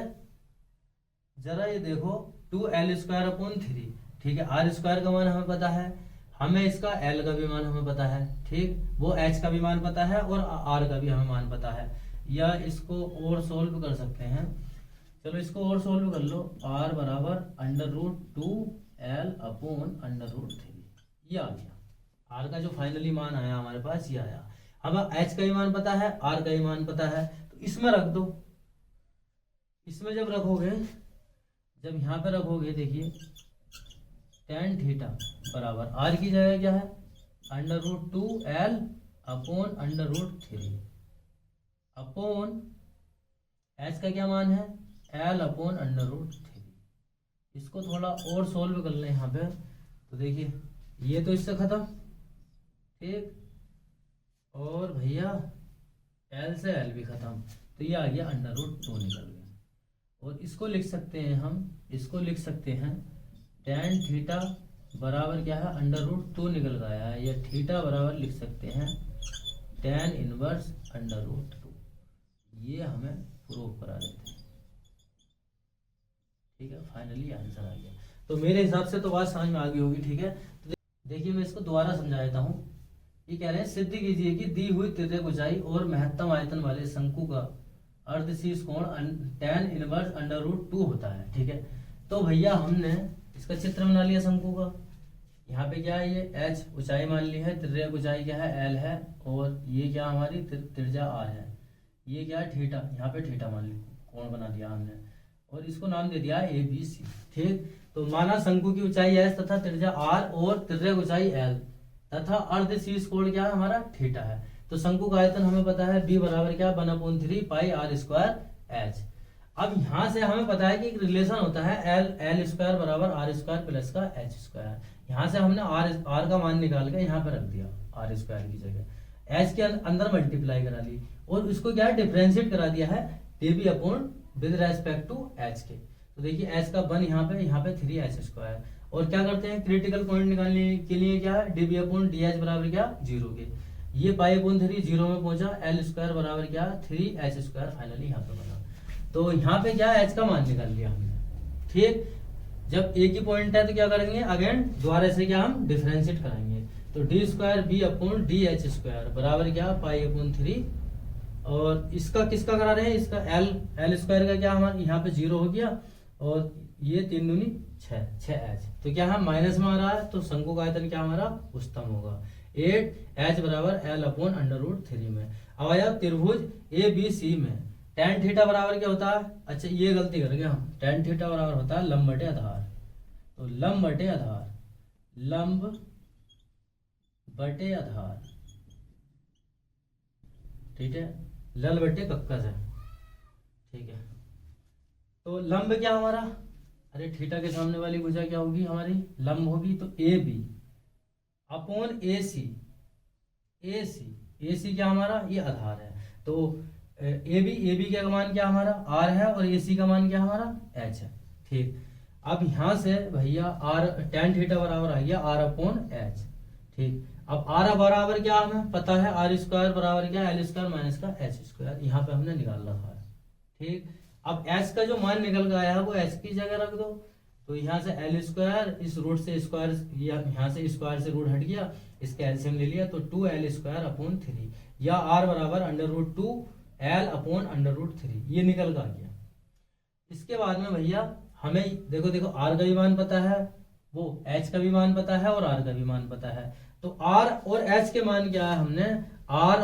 जरा ये देखो 2 एल स्क्वायर अपॉन 3, ठीक है। आर स्क्वायर का मान हमें पता है, हमें इसका एल का भी मान हमें पता है, ठीक। वो एच का भी मान पता है और आर का भी हमें मान पता है। या इसको और सोल्व कर सकते हैं, चलो इसको और सोल्व कर लो। आर बराबर under root 2 l upon under root 3, ये आ गया। आर का जो फाइनली मान आया हमारे पास ये आया। अब एच का भी मान पता है, आर का भी मान पता है, तो इसमें रख दो। इसमें जब रखोगे, जब यहाँ पे रखोगे, देखिए टेन थीटा बराबर आर की जगह क्या है, under root 2 l upon under root 3 upon h का क्या मान है, एल अपॉन अंडर रूट 3। इसको थोड़ा और सोल्व कर लें यहाँ पे, तो देखिए ये तो इससे खत्म, ठीक। और भैया एल से एल भी खत्म, तो ये आ गया अंडर रूट 2 निकल गया। और इसको लिख सकते हैं हम, इसको लिख सकते हैं टेन थीटा बराबर क्या है, अंडर रूट 2 निकल गया है, या थीटा बराबर लिख सकते हैं टेन इनवर्स अंडर रूट 2। ये हमें प्रूव करा देते हैं, ठीक है। फाइनली आंसर आ गया। तो मेरे हिसाब से तो बात समझ में आ गई होगी, ठीक है। तो देखिए मैं इसको दोबारा समझा देता हूँ। ये कह रहे हैं सिद्ध कीजिए कि दी हुई तिर्यक ऊंचाई और महत्तम आयतन वाले शंकु का अर्धशीर्ष कोण टेन इनवर्स अंडर रूट 2 होता है, ठीक है। तो भैया हमने इसका चित्र बना लिया शंकु का। यहाँ पे क्या है, ये एच ऊंचाई मान ली है, तिर्यक ऊंचाई क्या है एल है, और ये क्या हमारी त्रिज्या आर है, ये क्या है थीटा, यहाँ पे थीटा मान ली, कोण बना दिया हमने, और इसको नाम दे दिया ए बी सी, ठीक। तो माना शंकु की ऊंचाई एच तथा त्रिज्या आर और तिर्यक ऊंचाई एल तथा अर्धशीर्ष कोण क्या है हमारा थीटा है। तो शंकु का आयतन हमें पता है बी बराबर क्या 1/3 पाई आर स्क्वायर एच। अब यहां से हमें पता है कि एक रिलेशन होता है एल स्क्वायर बराबर आर स्क्वायर प्लस का एच स्क्वायर। यहाँ से हमने आर का मान निकाल के यहाँ पे रख दिया आर स्क्वायर की जगह, एच के अंदर मल्टीप्लाई करा ली, और इसको क्या है डिफरेंशिएट करा दिया है d b upon with respect to h के। तो देखिए एच का 1 यहाँ पे 3 एच स्क्वायर, और क्या करते हैं क्रिटिकल पॉइंट निकालने के लिए क्या है डीबी अपॉन डी एच बराबर क्या 0 के, ये पाई अपॉन 3 0 में पहुंचा, एल स्क्वायर बराबर क्या 3 एच स्क्वायर फाइनली यहाँ पे बना। तो यहाँ पे क्या एच का मान निकाल लिया हमने, ठीक। जब एक ही पॉइंट है तो क्या करेंगे अगेन दोबारा से क्या हम डिफरेंशिएट कराएंगे। तो d square b upon d h square बराबर क्या पाई अपॉन 3, और इसका किसका करा रहे हैं, इसका एल स्क्वायर का क्या हमारे यहाँ पे 0 हो गया, और ये 3 दूनी 6 एच, तो क्या है माइनस में आ रहा है, तो शंकु का आयतन क्या हमारा उच्चतम होगा 8 एच बराबर एल अपॉन अंडर रूट 3 में। अब आया त्रिभुज ए बी सी में टेन थीटा बराबर क्या होता है, अच्छा ये गलती कर गए हम, टेन थीटा बराबर होता है लंब बटे आधार। तो लंब बटे आधार, लंब बटे आधार, ठीक है, लल बटे कक्कज है, ठीक है। तो लंब क्या हमारा, अरे थीटा के सामने वाली भुजा क्या होगी हमारी लंब होगी, तो ए बी अपॉन ए सी क्या हमारा ये आधार है। तो ए बी का मान क्या हमारा आर है, और ए सी का मान क्या हमारा एच है, ठीक, अब यहाँ से भैया आर tan थीटा बराबर आ गया आर अपॉन एच। ठीक, अब आर बराबर क्या हमें पता है, आर स्क्वायर बराबर क्या, एल स्क्वायर माइनस का एच स्क्वायर, यहाँ पे हमने निकाल रखा है। ठीक, अब एच का जो मान निकल गया है वो एच की जगह रख दो, तो यहाँ से एल स्क्वायर, इस रूट से स्क्वायर, यहाँ से स्क्वायर से रूट हट गया, इसका एलसीएम ले लिया तो 2l स्क्वायर अपॉन 3, या आर बराबर √2l अपॉन √3, ये निकल का गया। इसके बाद में भैया हमें देखो देखो आर का भी मान पता है, वो एच का भी मान पता है और आर का भी मान पता है, तो आर और एच के मान क्या है, हमने आर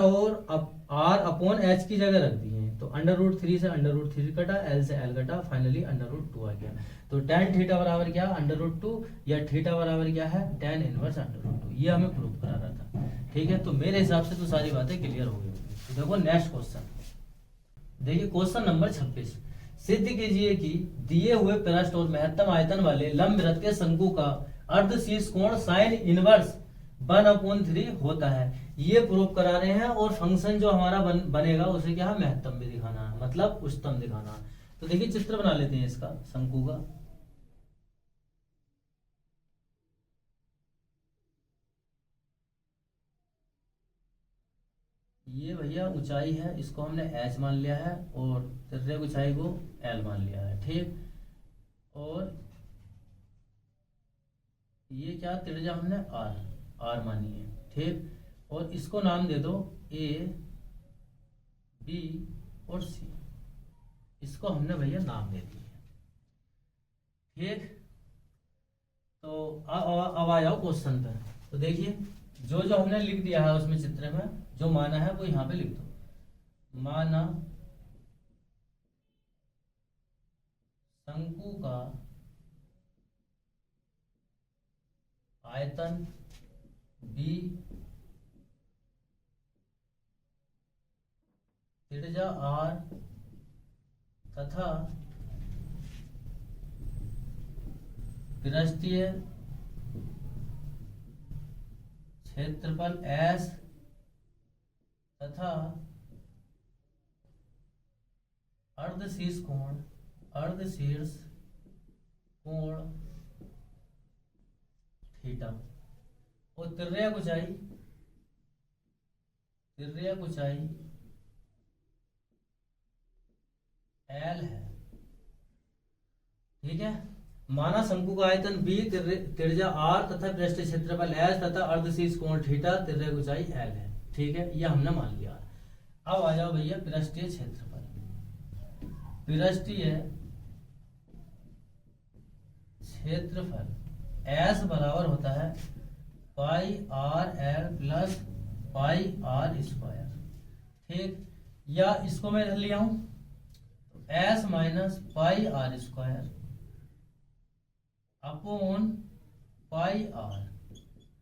अपॉन एच की जगह रख दिए हैं, तो √3 से √3 कटा, एल से एल कटा, फाइनली √2 आ गया। तो tan थीटा बराबर क्या, √2, या थीटा बराबर क्या है, tan इनवर्स √2, ये हमें प्रूव करा रहा था। ठीक है, तो मेरे हिसाब से तो सारी बातें क्लियर हो गई। तो देखो नेक्स्ट क्वेश्चन, देखिए क्वेश्चन नंबर 26, सिद्ध कीजिए कि दिए हुए पृष्ठ और महत्तम आयतन वाले लंबवृत्तीय शंकु का अर्धशीर्ष कोण साइन इनवर्स 1/3 होता है। ये प्रूव करा रहे हैं, और फंक्शन जो हमारा बनेगा उसे क्या है, महत्तम भी दिखाना है, मतलब उच्चतम दिखाना है। तो देखिए चित्र बना लेते हैं इसका शंकु का। ये भैया ऊंचाई है, इसको हमने h मान लिया है, और तिर्यक ऊंचाई को l मान लिया है। ठीक, और ये क्या त्रिज्या हमने r मानी है। ठीक, और इसको नाम दे दो a, b और c, इसको हमने भैया नाम दे दिए। ठीक, तो अब आ जाओ क्वेश्चन पे। तो देखिए जो जो हमने लिख दिया है उसमें चित्र में जो माना है वो यहाँ पे लिख दो। माना शंकु का आयतन b, त्रिज्या r तथा पृष्ठीय क्षेत्रफल s तथा अर्धशीर्ष कोण थीटा, और तिर्यक ऊंचाई l है। ठीक है, माना शंकु का आयतन b, त्रिज्या r तथा पृष्ठीय क्षेत्रफल s तथा अर्धशीर्ष कोण थीटा, तिर्यक ऊंचाई l है। ठीक है, यह हमने मान लिया। अब आ जाओ भैया पृष्ठीय क्षेत्रफल। S बराबर होता है πr_l प्लस πr²। ठीक, या इसको मैं लिया हूं S minus πr² upon πr।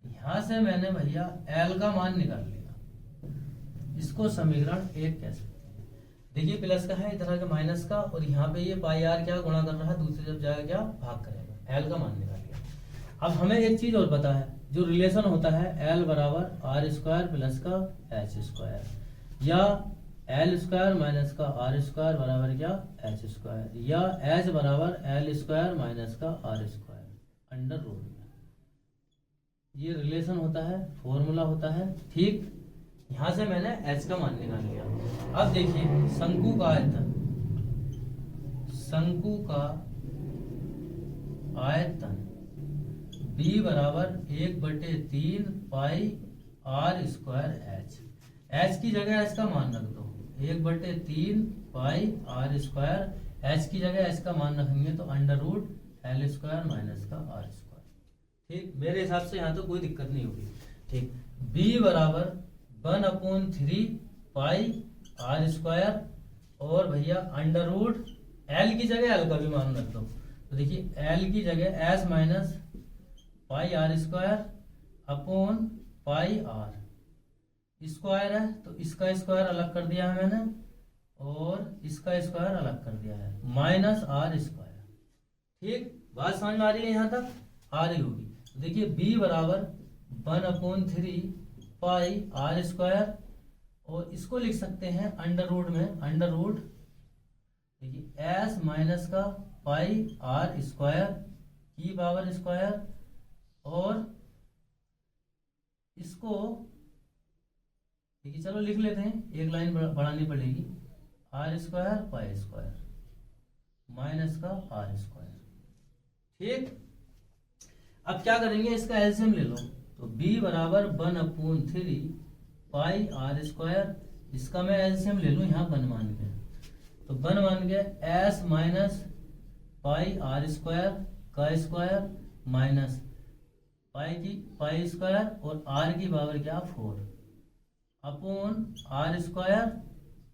यहां से मैंने भैया l का मान निकाल लिया, इसको समीकरण 1 कह सकते हैं। देखिए प्लस का है, इधर का माइनस का, और यहाँ पे ये πr क्या गुणा कर रहा है, दूसरी तरफ जाएगा क्या, भाग करेगा। l का मान निकाल लिया। अब हमें एक चीज और पता है, जो रिलेशन होता है l बराबर r² प्लस का h², या l² माइनस का r² बराबर क्या, h², या h बराबर l² माइनस का r² अंडर रूट में। ये रिलेशन होता है, फॉर्मूला होता है। ठीक, यहां से मैंने h का मान निकाल लिया। अब देखिए शंकु का आयतन b बराबर 1/3 πr²h। h की जगह h का मान रख दो, 1/3 πr², h की जगह h का मान रखेंगे तो √l² माइनस का r²। ठीक, मेरे हिसाब से यहाँ तो कोई दिक्कत नहीं होगी। ठीक, b बराबर 1/3 πr², और भैया √l की जगह l का भी मान रख दो, तो देखिए l की जगह s minus πr² upon πr square है, तो इसका स्क्वायर अलग कर दिया है मैंने, और इसका स्क्वायर अलग कर दिया है, माइनस r²। ठीक, बात समझ में आ रही है, यहाँ तक आ रही होगी। तो देखिए b बराबर 1/3 πr², और इसको लिख सकते हैं अंडर रूट में, अंडर रूट देखिए s माइनस का पाई आर स्क्वायर की पावर स्क्वायर, और इसको ठीक है चलो लिख लेते हैं, एक लाइन बढ़ानी पड़ेगी, r square pi square minus का आर स्क्वायर। ठीक, अब क्या करेंगे, इसका एलसीएम ले लो, तो b बराबर 1/3 पाई आर स्क्वायर, इसका मैं एलसीएम ले लूँ यहाँ 1 मान के, तो 1 मान के s minus pi r square का स्क्वायर माइनस पाई स्क्वायर और r की पावर क्या 4 अपॉन आर स्क्वायर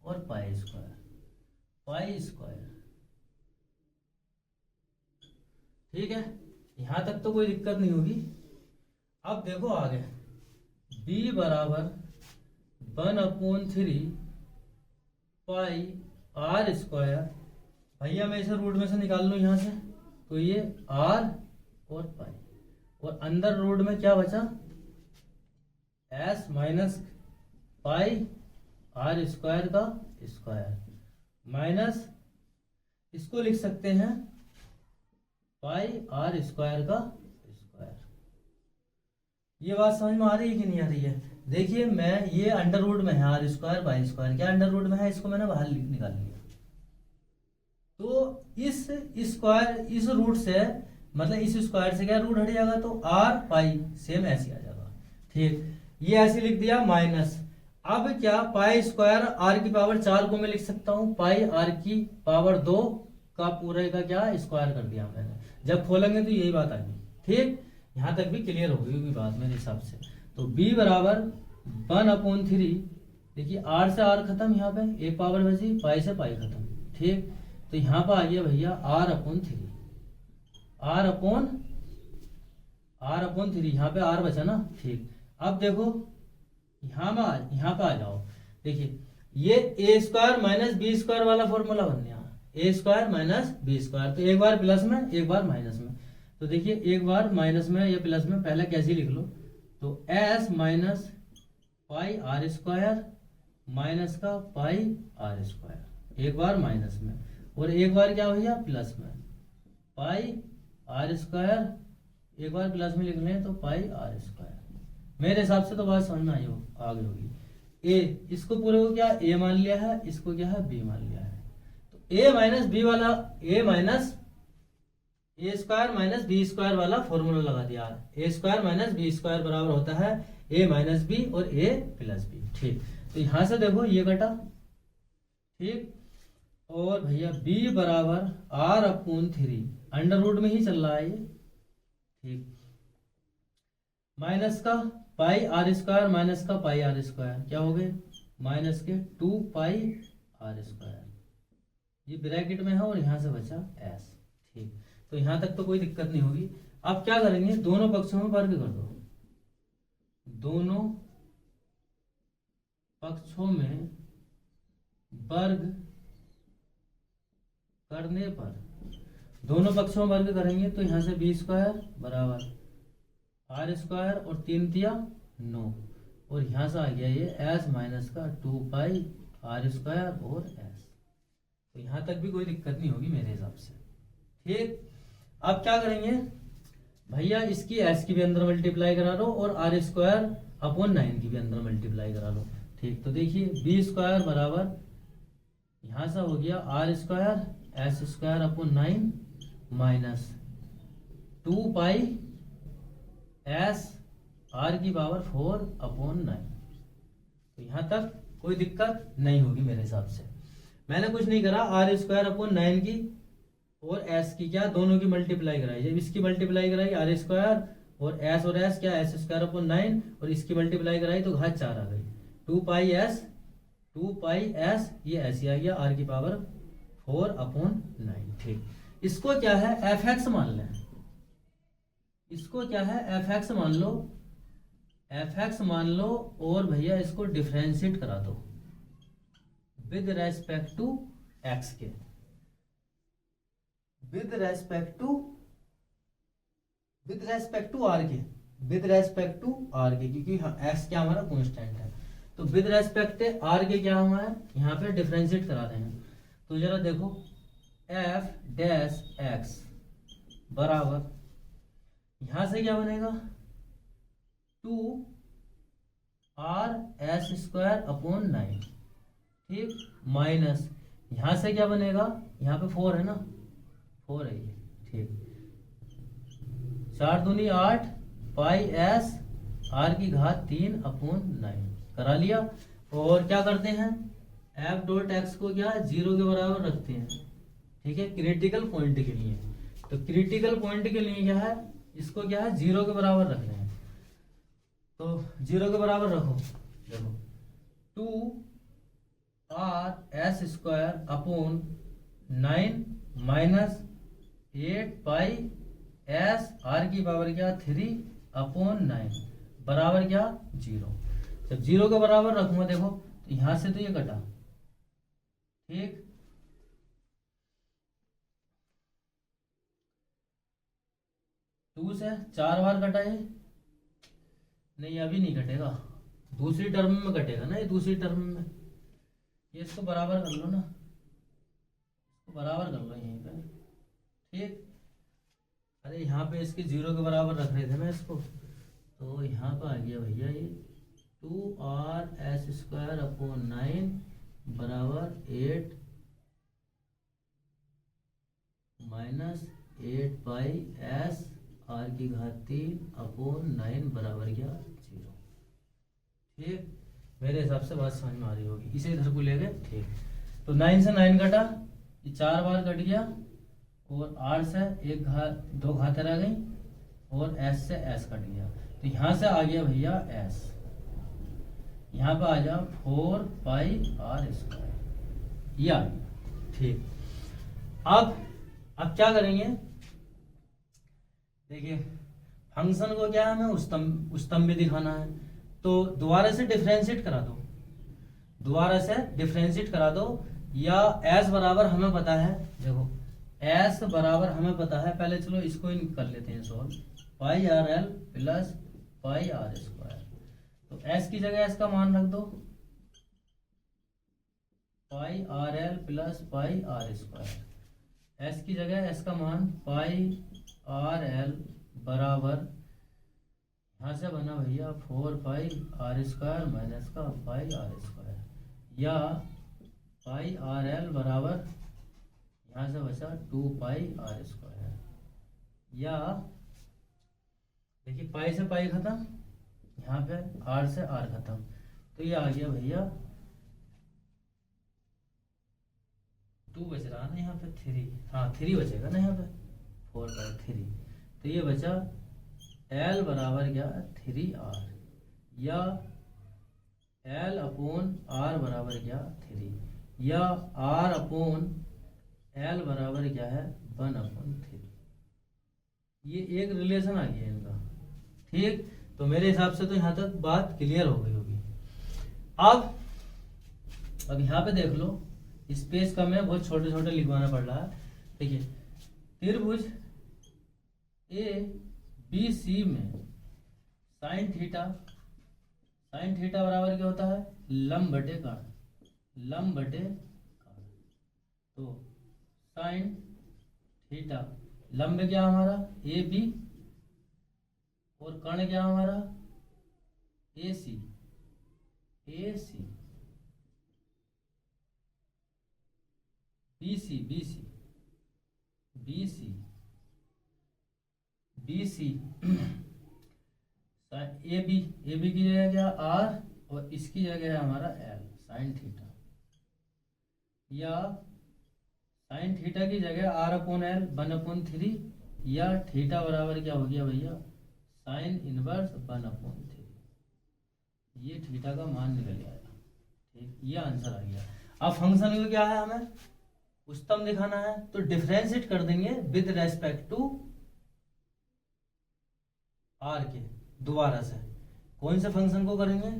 और पाई स्क्वायर ठीक है, यहां तक तो कोई दिक्कत नहीं होगी। अब देखो आगे, b बराबर 1/3 पाई आर स्क्वायर, भैया मैं इसे रूट में से निकाल लूँ यहाँ से, तो ये r और पाई, और अंदर रूट में क्या बचा s minus pi r square का स्क्वायर माइनस, इसको लिख सकते हैं पाई आर स्क्वायर का स्क्वायर। ये बात समझ में आ रही है कि नहीं आ रही है? देखिए मैं ये अंडर रूट में है आर स्क्वायर पाई स्क्वायर, क्या अंडर रूट में है, इसको मैंने बाहर निकाल लिया, तो इस स्क्वायर इस रूट से मतलब इस स्क्वायर से क्या रूट हट जाएगा, तो आर पाई सेम ऐसे आ जाएगा। ठीक, ये ऐसे लिख दिया माइनस, अब क्या पाई स्क्वायर आर की पावर 4 को मैं लिख सकता हूं पाई आर की पावर 2 का पूरे का क्या स्क्वायर कर दिया मैंने, जब खोलेंगे तो यही बात आएगी। ठीक, यहां तक भी क्लियर हो गई बात मेरे हिसाब से। तो b बराबर 1/3, देखिए r से r खत्म, यहाँ पे एक पावर बची, पाई से पाई खत्म। ठीक, तो यहाँ पर आ गया भैया r/3, r/3, यहाँ पे r बचा ना। ठीक, अब देखो यहाँ पे आ जाओ, देखिए ये ए स्क्वायर माइनस बी स्क्वायर वाला फॉर्मूला बन गया, ए स्क्वायर माइनस बी स्क्वायर, तो एक बार प्लस में एक बार माइनस में, तो देखिए एक बार माइनस में या प्लस में, पहले कैसे लिख लो, तो s minus pi r square minus का पाई आर स्क्वायर, एक बार माइनस में और एक बार क्या भैया प्लस में, पाई आर स्क्वायर, एक बार प्लस में लिख लें तो पाई आर स्क्वायर। मेरे हिसाब से तो बात समझ में आ गई होगी। ए इसको पूरे को क्या ए मान लिया है, इसको क्या है बी मान लिया है, तो ए माइनस बी वाला ए माइनस ए स्क्वायर माइनस बी स्क्वायर वाला फॉर्मूला लगा दिया, ए स्क्वायर माइनस बी स्क्वायर बराबर होता है ए माइनस बी और ए प्लस बी। ठीक, तो यहां से देखो ये कटा। ठीक, और भैया b बराबर r/3, अंडर रूट में ही चल रहा है ये। ठीक, माइनस का पाई आर स्क्वायर माइनस का पाई आर स्क्वायर, क्या हो गए माइनस के 2 पाई आर स्क्वायर, ये ब्रैकेट में है और यहां से बचा s। ठीक, तो यहां तक तो कोई दिक्कत नहीं होगी। अब क्या करेंगे, दोनों पक्षों में वर्ग कर दो, दोनों पक्षों में वर्ग करने पर, दोनों पक्षों में वर्ग करेंगे तो यहां से बी स्क्वायर बराबर आर स्क्वायर और 3 तिया 9, और यहां से आ गया ये s माइनस का 2 पाई आर स्क्वायर और s। तो यहां तक भी कोई दिक्कत नहीं होगी मेरे हिसाब से। ठीक, अब क्या करेंगे भैया, इसकी s की भी अंदर मल्टीप्लाई करा लो और आर स्क्वायर अपॉन 9 की भी अंदर मल्टीप्लाई करा लो। ठीक, तो देखिए बी स्क्वायर बराबर यहां से हो गया r square s square upon 9 minus 2 pi s r की पावर 4 अपॉन 9। तो यहां तक कोई दिक्कत नहीं होगी मेरे हिसाब से। मैंने कुछ नहीं करा, आर स्क्वायर अपॉन 9 की और एस की क्या दोनों की मल्टीप्लाई कराई, जब इसकी मल्टीप्लाई कराई आर स्क्वायर और एस क्या एस स्क्वायर अपॉन 9 और इसकी मल्टीप्लाई कराई तो घात 4 आ गई, 2 पाई एस ये ऐसी आ गया आर की पावर 4 अपॉन 9। ठीक, इसको क्या है एफ एक्स मान लें, इसको क्या है एफ एक्स मान लो, एफ एक्स मान लो और भैया इसको डिफरेंशिएट करा दो विद रेस्पेक्ट टू एक्स के, विद रेस्पेक्ट टू आर के, विद रेस्पेक्ट टू आर के, क्योंकि एक्स क्या हमारा कांस्टेंट है, तो विद रेस्पेक्ट आर के क्या हमारा यहाँ पे डिफरेंशिएट करा रहे हैं। तो जरा देखो एफ डैश एक्स बराबर, यहां से क्या बनेगा 2r(s²/9, ठीक, माइनस यहां से क्या बनेगा, यहाँ पे 4 है ना, 4 है ये, ठीक, 4 दूनी 8 पाई s r⁻³ करा लिया। और क्या करते हैं f.x को क्या 0 के बराबर रखते हैं, ठीक है, क्रिटिकल पॉइंट के लिए। तो क्रिटिकल पॉइंट के लिए क्या है, इसको क्या है 0 के बराबर रख रहे हैं, तो 0 के बराबर रखो, देखो 2r(s²/9 माइनस 8 पाई s r⁻³ बराबर क्या 0। जब 0 के बराबर रखूंगा देखो तो यहां से तो ये कटा, ठीक, टू से 4 बार कटा ये, नहीं अभी नहीं कटेगा, दूसरी टर्म में कटेगा ना, ये दूसरी टर्म में, ये इसको बराबर कर लो ना, इसको बराबर कर लो यहीं पे, ठीक। अरे यहाँ पे इसके 0 के बराबर रख रहे थे ना इसको, तो यहाँ पे आ गया भैया ये 2r(s²/9 बराबर 8 माइनस 8 पाई s r⁻³ बराबर क्या 0, ठीक। मेरे हिसाब से बात समझ में आ रही होगी, इसे इधर को ले गए, ठीक। तो 9 से 9 कटा, ये 4 बार कट गया, और 8 से 2 घातें रह गई, और s से s कट गया, तो यहां से आ गया भैया s, यहाँ पे आ जा 4 पाई r², ये आ गया, ठीक। अब क्या करेंगे, देखिए फंक्शन को क्या है हमें उस्तम भी दिखाना है, तो दोबारा से डिफरेंशिएट करा दो, दोबारा से डिफरेंशिएट करा दो, या s बराबर हमें पता है, देखो s बराबर हमें पता है, पहले चलो इसको कर लेते हैं सॉल्व, पाई r(l + पाई r², तो s की जगह s का मान रख दो, पाई r(l + पाई r², s की जगह s का मान पाई r(l बराबर, यहाँ से बना भैया 4 पाई r² माइनस का पाई r², या पाई r(l बराबर, यहाँ से बचा 2 पाई r², या देखिए पाई से पाई खत्म, यहाँ पे r से r खत्म, तो ये आ गया भैया 2 बच रहा ना यहाँ पे 3, हाँ 3 बचेगा ना यहाँ पे 4/3, तो ये बचा l बराबर क्या 3r, या l/r बराबर क्या 3, या r/l बराबर क्या है 1/3। ये एक रिलेशन आ गया इनका, ठीक। तो मेरे हिसाब से तो यहाँ तक बात क्लियर हो गई होगी। अब यहाँ पे देख लो, स्पेस कम है, बहुत छोटे छोटे लिखवाना पड़ रहा है, देखिए त्रिभुज ABC में साइन थीटा बराबर क्या होता है लंब बटे कर्ण, लंब बटे कर्ण, तो साइन थीटा लंब क्या हमारा AB, और कर्ण क्या हमारा AC, BC AB की जगह क्या R, और इसकी जगह है हमारा L साइन थीटा, या साइन थीटा की जगह R/L 1/3, या थीटा बराबर क्या हो गया भैया साइन इनवर्स 1/3, ये थीटा का मान निकल आया, ठीक, ये आंसर आ गया। अब फंक्शन को क्या है हमें उच्चतम दिखाना है, तो डिफरेंशिएट कर देंगे विद रेस्पेक्ट टू r के, दोबारा से कौन से फंक्शन को करेंगे,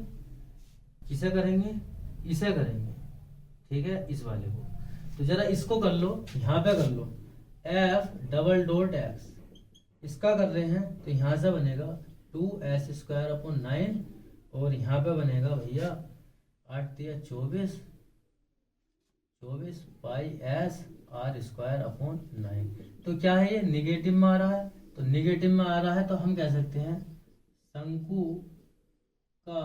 किसे करेंगे, इसे करेंगे, ठीक है, इस वाले को। तो जरा इसको कर लो, यहाँ पे कर लो f(x), इसका कर रहे हैं, तो यहाँ से बनेगा 2s²/9, और यहाँ पे बनेगा भैया 8 × 24 पाई s आर स्क्वायर अपॉन 9। तो क्या है ये निगेटिव में आ रहा है, तो निगेटिव में आ रहा है तो हम कह सकते हैं शंकु का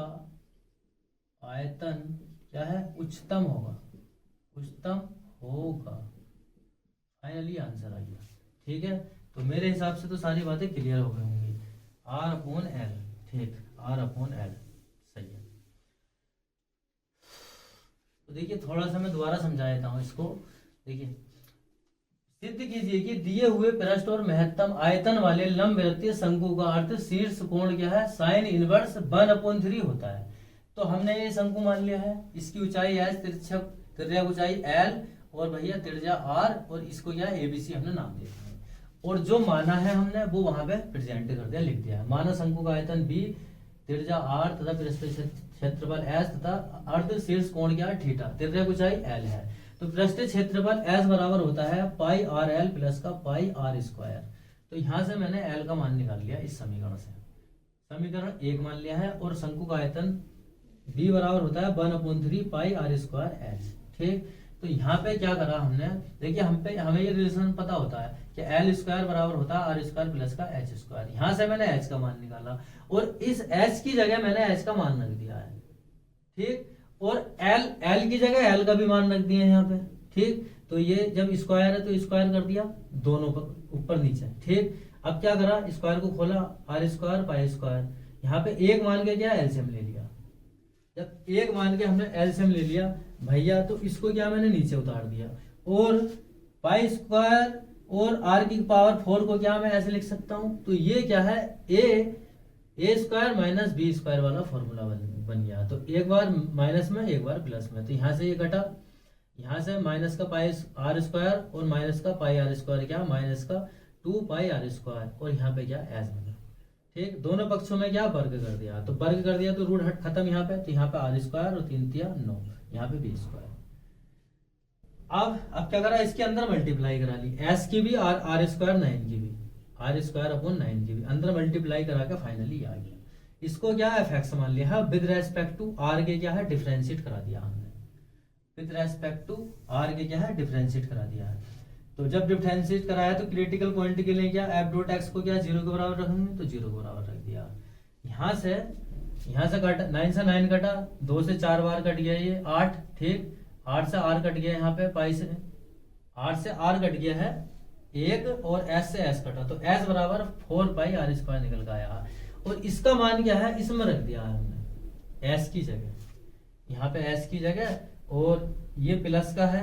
आयतन क्या है, उच्चतम होगा, उच्चतम होगा। फाइनली आंसर आ गया। ठीक है, तो मेरे हिसाब से तो सारी बातें क्लियर हो गई होंगी। आर अपॉन एल, ठीक, आर अपॉन एल सही है। तो देखिए थोड़ा सा मैं दोबारा समझा देता हूँ इसको। देखिए सिद्ध कीजिए कि दिए हुए पृष्ठ और महत्तम आयतन वाले लंबवृत्तीय शंकु का अर्थ शीर्ष कोण क्या है, साइन इनवर्स 1/3 होता है। तो हमने ये शंकु मान लिया है, इसकी ऊंचाई एच, त्रिज्या ऊंचाई एल और भैया त्रिज्या आर, और इसको क्या है एबीसी हमने नाम दे दिया है। और जो माना है हमने वो वहां पे प्रेजेंट कर दिया, लिख दिया है। माना शंकु का आयतन बी, त्रिज्या आर तथा पृष्ठ क्षेत्रफल एस तथा अर्ध शीर्ष कोण क्या है थीटा, त्रिज्या ऊंचाई एल है। तो पृष्ठीय क्षेत्रफल एस बराबर होता है पाई आर एल प्लस का पाई आर स्क्वायर। तो यहां से मैंने एल का मान निकाल लिया इस समीकरण से, समीकरण 1 मान लिया है। और शंकु का आयतन बी बराबर होता है 1/3 पाई आर स्क्वायर एच। ठीक, तो यहाँ पे क्या करा हमने, देखिए हमें ये रिलेशन पता होता है कि एल स्क्वायर बराबर होता है आर स्क्वायर प्लस का एच स्क्वायर। यहाँ से मैंने एच का मान निकाला और इस एच की जगह मैंने एच का मान रख दिया है। ठीक, और एल की जगह एल का भी मान रख दिया है यहाँ पे। ठीक, तो ये जब स्क्वायर है तो स्क्वायर कर दिया दोनों पर ऊपर नीचे। ठीक, अब क्या करा, स्क्वायर को खोला, आर स्क्वायर पाई स्क्वायर, यहाँ पे एक मान के क्या एलसीएम ले लिया। जब एक मान के हमने एलसीएम ले लिया भैया, तो इसको क्या मैंने नीचे उतार दिया, और पाई स्क्वायर और आर की पावर 4 को क्या मैं ऐसे लिख सकता हूं, तो ये क्या है ए स्क्वायर माइनस बी स्क्वायर वाला फॉर्मूला बन गया। तो एक बार माइनस में एक बार प्लस में, तो यहाँ से ये घटा, यहाँ से माइनस का पाई आर स्क्वायर और माइनस का पाई आर स्क्वायर क्या माइनस का 2 पाई आर स्क्वायर, और यहाँ पे क्या एस बना। ठीक, दोनों पक्षों में क्या वर्ग कर दिया, तो वर्ग कर दिया तो रूट हट खत्म यहाँ पे, तो यहाँ पे आर स्क्वायर और 3 तिया 9, यहाँ पे बी स्क्वायर। अब क्या करा, इसके अंदर मल्टीप्लाई करा ली, एस की भी और आर स्क्वायर 9 की भी, आर स्क्वायर अपॉन 9 की भी अंदर मल्टीप्लाई करा के फाइनली आ गया। इसको क्या है एफ मान लिया, विद रेस्पेक्ट टू आर के क्या है डिफरेंशिएट करा दिया हमने, विद रेस्पेक्ट टू आर के क्या है डिफरेंशिएट करा दिया है। तो जब डिफरेंशिएट कराया तो क्रिटिकल पॉइंट के लिए क्या एफ डॉट एक्स को क्या 0 के बराबर रखेंगे, तो 0 के बराबर रख दिया। यहाँ से कटा, 9 से 9 कटा, 2 से 4 बार कट गया ये 8। ठीक, 8 से आर कट गया, यहाँ पे पाई से 8 से आर कट गया है 1, और एस से एस कटा, तो एस बराबर 4 पाई आर स्क्वायर निकल का आया। और इसका मान क्या है, इसमें रख दिया है हमने एस की जगह, यहाँ पे एस की जगह, और ये प्लस का है,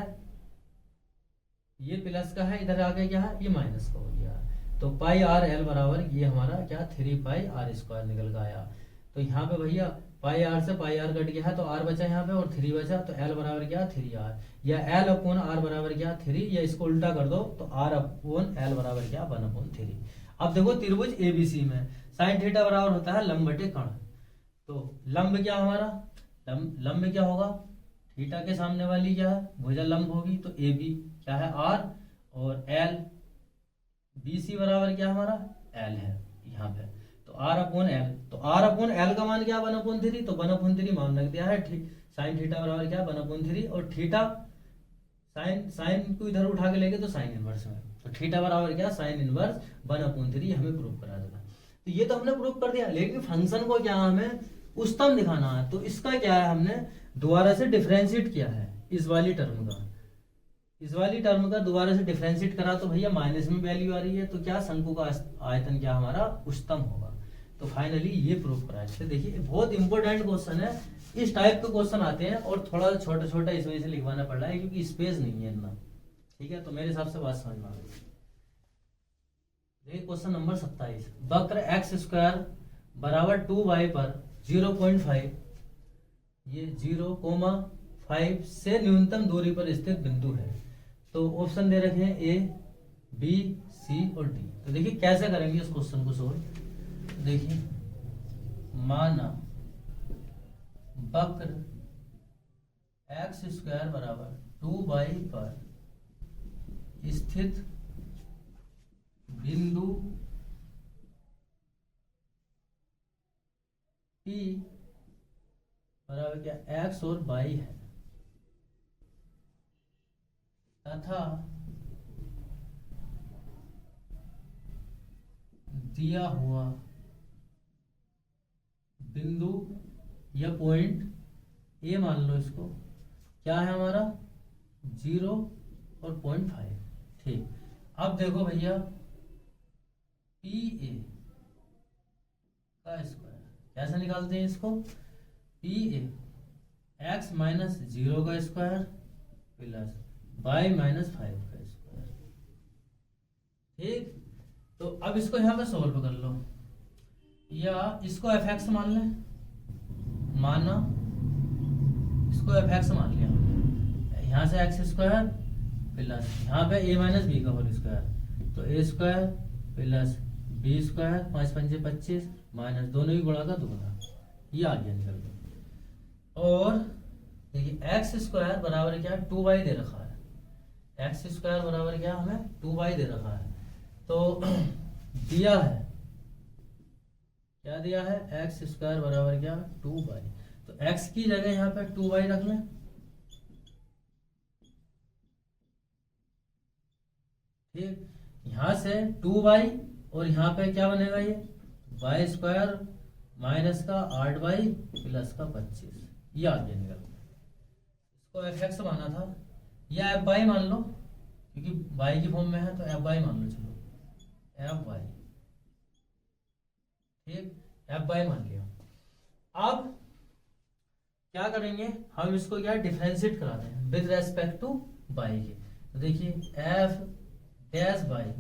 ये प्लस का है, इधर आगे क्या है ये माइनस का हो गया। तो पाई आर एल बराबर ये हमारा क्या 3 पाई आर स्क्वायर निकल का आया। तो यहाँ पे भैया पाई आर से पाई आर कट गया है, तो आर बचा यहाँ पे और 3 बचा, तो एल बराबर क्या 3 आर, या एल अपॉन आर बराबर क्या 3, या इसको उल्टा कर दो तो आर अपॉन एल बराबर क्या 1/3। अब देखो त्रिभुज एबीसी में साइन थीटा बराबर होता है लंब बटे कर्ण। तो लंब क्या हमारा, लंब क्या होगा, थीटा के सामने वाली क्या है भुजा लंब होगी, तो ए बी क्या है आर, और एल बी सी बराबर क्या हमारा एल है यहाँ पे, तो आर अपॉन एल, तो आर अपॉन एल का मान क्या 1/3, तो 1/3 मान रख दिया है। साइन थीटा बराबर क्या 1/3, और थीटा साइन को इधर उठा के लेके तो साइन इनवर्स में, तो थीटा बराबर क्या साइन इनवर्स 1/3 हमें प्रूव करा देना। तो ये तो हमने प्रूव कर दिया, लेकिन फंक्शन को क्या हमें उच्चतम दिखाना है। तो इसका क्या है, हमने दोबारा से डिफरेंशिएट किया है इस वाली टर्म का दोबारा से डिफरेंशिएट करा, तो भैया माइनस में वैल्यू आ रही है, तो क्या शंकु का आयतन क्या हमारा उच्चतम होगा। तो फाइनली ये प्रूफ करा है। देखिए बहुत इंपॉर्टेंट क्वेश्चन है, इस टाइप के क्वेश्चन आते हैं और थोड़ा छोटा छोटा इस वजह से लिखवाना पड़ रहा है क्योंकि स्पेस नहीं है इतना। ठीक है, तो मेरे हिसाब से बात समझ में आ गई। देखिए क्वेश्चन नंबर 27, वक्र एक्स स्क्वायर बराबर 2y पर 0.5 ये 0,5 से न्यूनतम दूरी पर स्थित बिंदु है। तो ऑप्शन दे रखे हैं ए, बी, सी और डी। तो देखिए कैसे करेंगे इस क्वेश्चन को सोल्व। देखिए माना वक्र एक्स स्क्वायर बराबर 2y पर स्थित बिंदु P बराबर क्या x और y है, तथा दिया हुआ बिंदु या पॉइंट ए मान लो इसको, क्या है हमारा 0 और 0.5। ठीक, अब देखो भैया पी ए का स्क्वायर कैसे निकालते हैं इसको, पी ए एक्स माइनस 0 का स्क्वायर प्लस वाई माइनस 5 का स्क्वायर। ठीक, तो अब इसको यहाँ पे सोल्व कर लो, या इसको एफ एक्स मान लें, माना इसको एफ एक्स मान लिया हमने, यहाँ से एक्स स्क्वायर प्लस यहाँ पे ए माइनस बी का होल स्क्वायर, तो ए स्क्वायर प्लस बी स्क्वायर 5 पंजे 25 माइनस दोनों ही गुणा का दुगुना, ये आ गया निकल गया। और देखिए एक्स स्क्वायर बराबर क्या है 2y दे रखा है, एक्स स्क्वायर बराबर क्या हमें 2y दे रखा है, तो दिया है क्या दिया है, एक्स स्क्वायर बराबर क्या 2y, तो x की जगह यहाँ पे 2y रख लें। ठीक, यहां से 2y और यहाँ पे क्या बनेगा ये y स्क्वायर माइनस का 8y प्लस का 25, ये आ गया निकल। इसको एफ एक्स माना था, या एफ वाई मान लो क्योंकि y की फॉर्म में है, तो एफ वाई मान लो, चलो एफ वाई। ठीक, एफ वाई मान लिया। अब क्या करेंगे हम, इसको क्या डिफरेंशिएट कराते हैं विद रेस्पेक्ट टू वाई के, तो देखिए एफ डैश वाई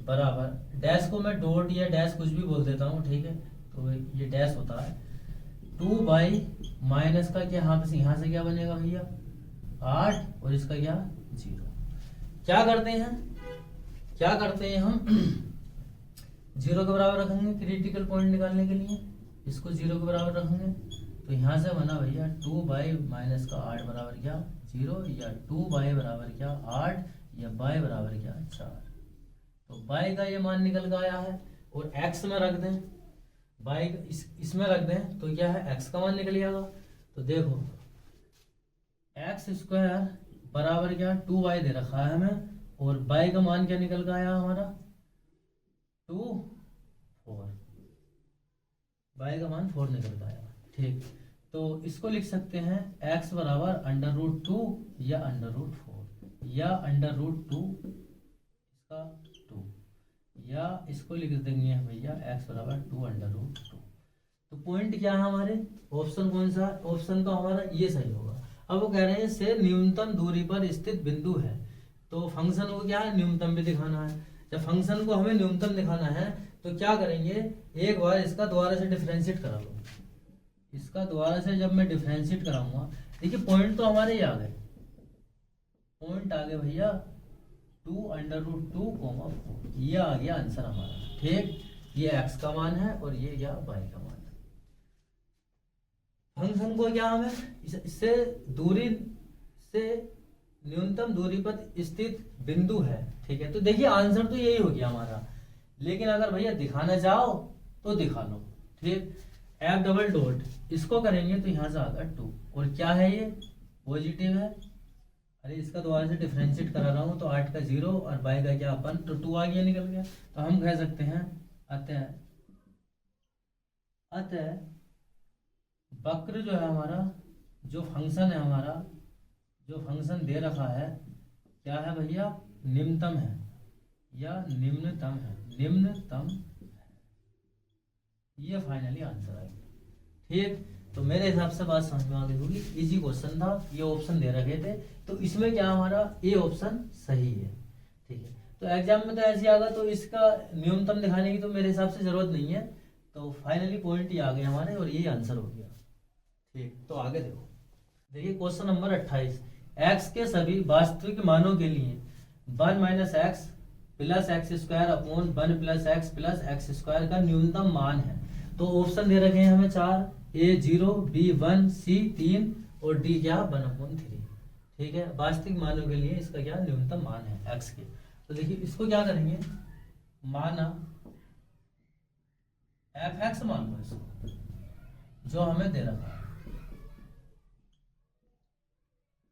बराबर, डैश को मैं डॉट या डैश कुछ भी बोल देता हूँ, ठीक है, तो ये डैश होता है 2y माइनस का क्या यहाँ से क्या बनेगा भैया 8 और इसका क्या 0। क्या करते हैं हम 0 के बराबर रखेंगे क्रिटिकल पॉइंट निकालने के लिए, इसको 0 के बराबर रखेंगे, तो यहाँ से बना भैया 2y माइनस का 8 बराबर क्या 0, या 2y बराबर क्या 8, या y बराबर क्या 4। तो y का ये मान निकल के आया है, और x में रख दें, y इसमें रख दें तो क्या है x का मान निकल जाएगा। तो देखो एक्स स्क्वायर बराबर क्या 2y दे रखा है हमें, और y का मान क्या निकल के आया हमारा 2 4, y का मान 4 निकल के आया। ठीक, तो इसको लिख सकते हैं x बराबर √2 या √4 या √2 इसका 2, या इसको लिख देंगे भैया x बराबर 2 √2। तो पॉइंट क्या है हमारे, ऑप्शन कौन सा, ऑप्शन तो हमारा ये सही होगा। अब वो कह रहे हैं से न्यूनतम दूरी पर स्थित बिंदु है, तो फंक्शन को क्या है न्यूनतम भी दिखाना है। जब फंक्शन को हमें न्यूनतम दिखाना है तो क्या करेंगे, एक बार इसका दोबारा से डिफरेंशिएट करा लो, इसका दोबारा से जब मैं डिफरेंशिएट कराऊंगा, देखिए पॉइंट तो हमारे ही आ गए, पॉइंट आ गए भैया 2 √2 4, ये आ गया आंसर हमारा। ठीक, ये x का मान है और ये क्या y का मान है। फंक्शन को क्या हमें इससे दूरी से न्यूनतम दूरी पर स्थित बिंदु है, ठीक है, तो देखिए आंसर तो यही हो गया हमारा, लेकिन अगर भैया दिखाना चाहो तो दिखा लो। ठीक, एफ डबल डॉट इसको करेंगे तो यहाँ से आएगा 2, और क्या है ये पॉजिटिव है, अरे इसका दोबारा से डिफरेंशिएट करा रहा हूँ, तो 8 का 0 और y का क्या 1, तो 2 आ गया निकल गया। तो हम कह सकते हैं अतः वक्र जो है हमारा, जो फंक्शन है हमारा, जो फंक्शन दे रखा है क्या है भैया निम्नतम है या निम्नतम है, निम्नतम, ये फाइनली आंसर है। ठीक, तो मेरे हिसाब से बात समझ में आ गई होगी, इजी क्वेश्चन था, ये ऑप्शन दे रखे थे, तो इसमें क्या हमारा ए ऑप्शन सही है। ठीक है, तो एग्जाम में तो ऐसे आगा, तो इसका न्यूनतम दिखाने की तो मेरे हिसाब से जरूरत नहीं है, तो फाइनली पॉइंट ये आ गए हमारे और ये आंसर हो गया। ठीक, तो आगे देखो, देखिए क्वेश्चन नंबर 28, एक्स के सभी वास्तविक मानों के लिए 1 - x plus x square upon 1 + x plus x square का न्यूनतम मान है। तो ऑप्शन दे रखे हैं हमें 4, ए 0, बी 1, सी 3 और डी क्या 1/3। ठीक है, वास्तविक मानों के लिए इसका क्या न्यूनतम मान है x के। तो देखिए इसको क्या करेंगे, माना एफ एक्स मान लो इसको, जो हमें दे रखा है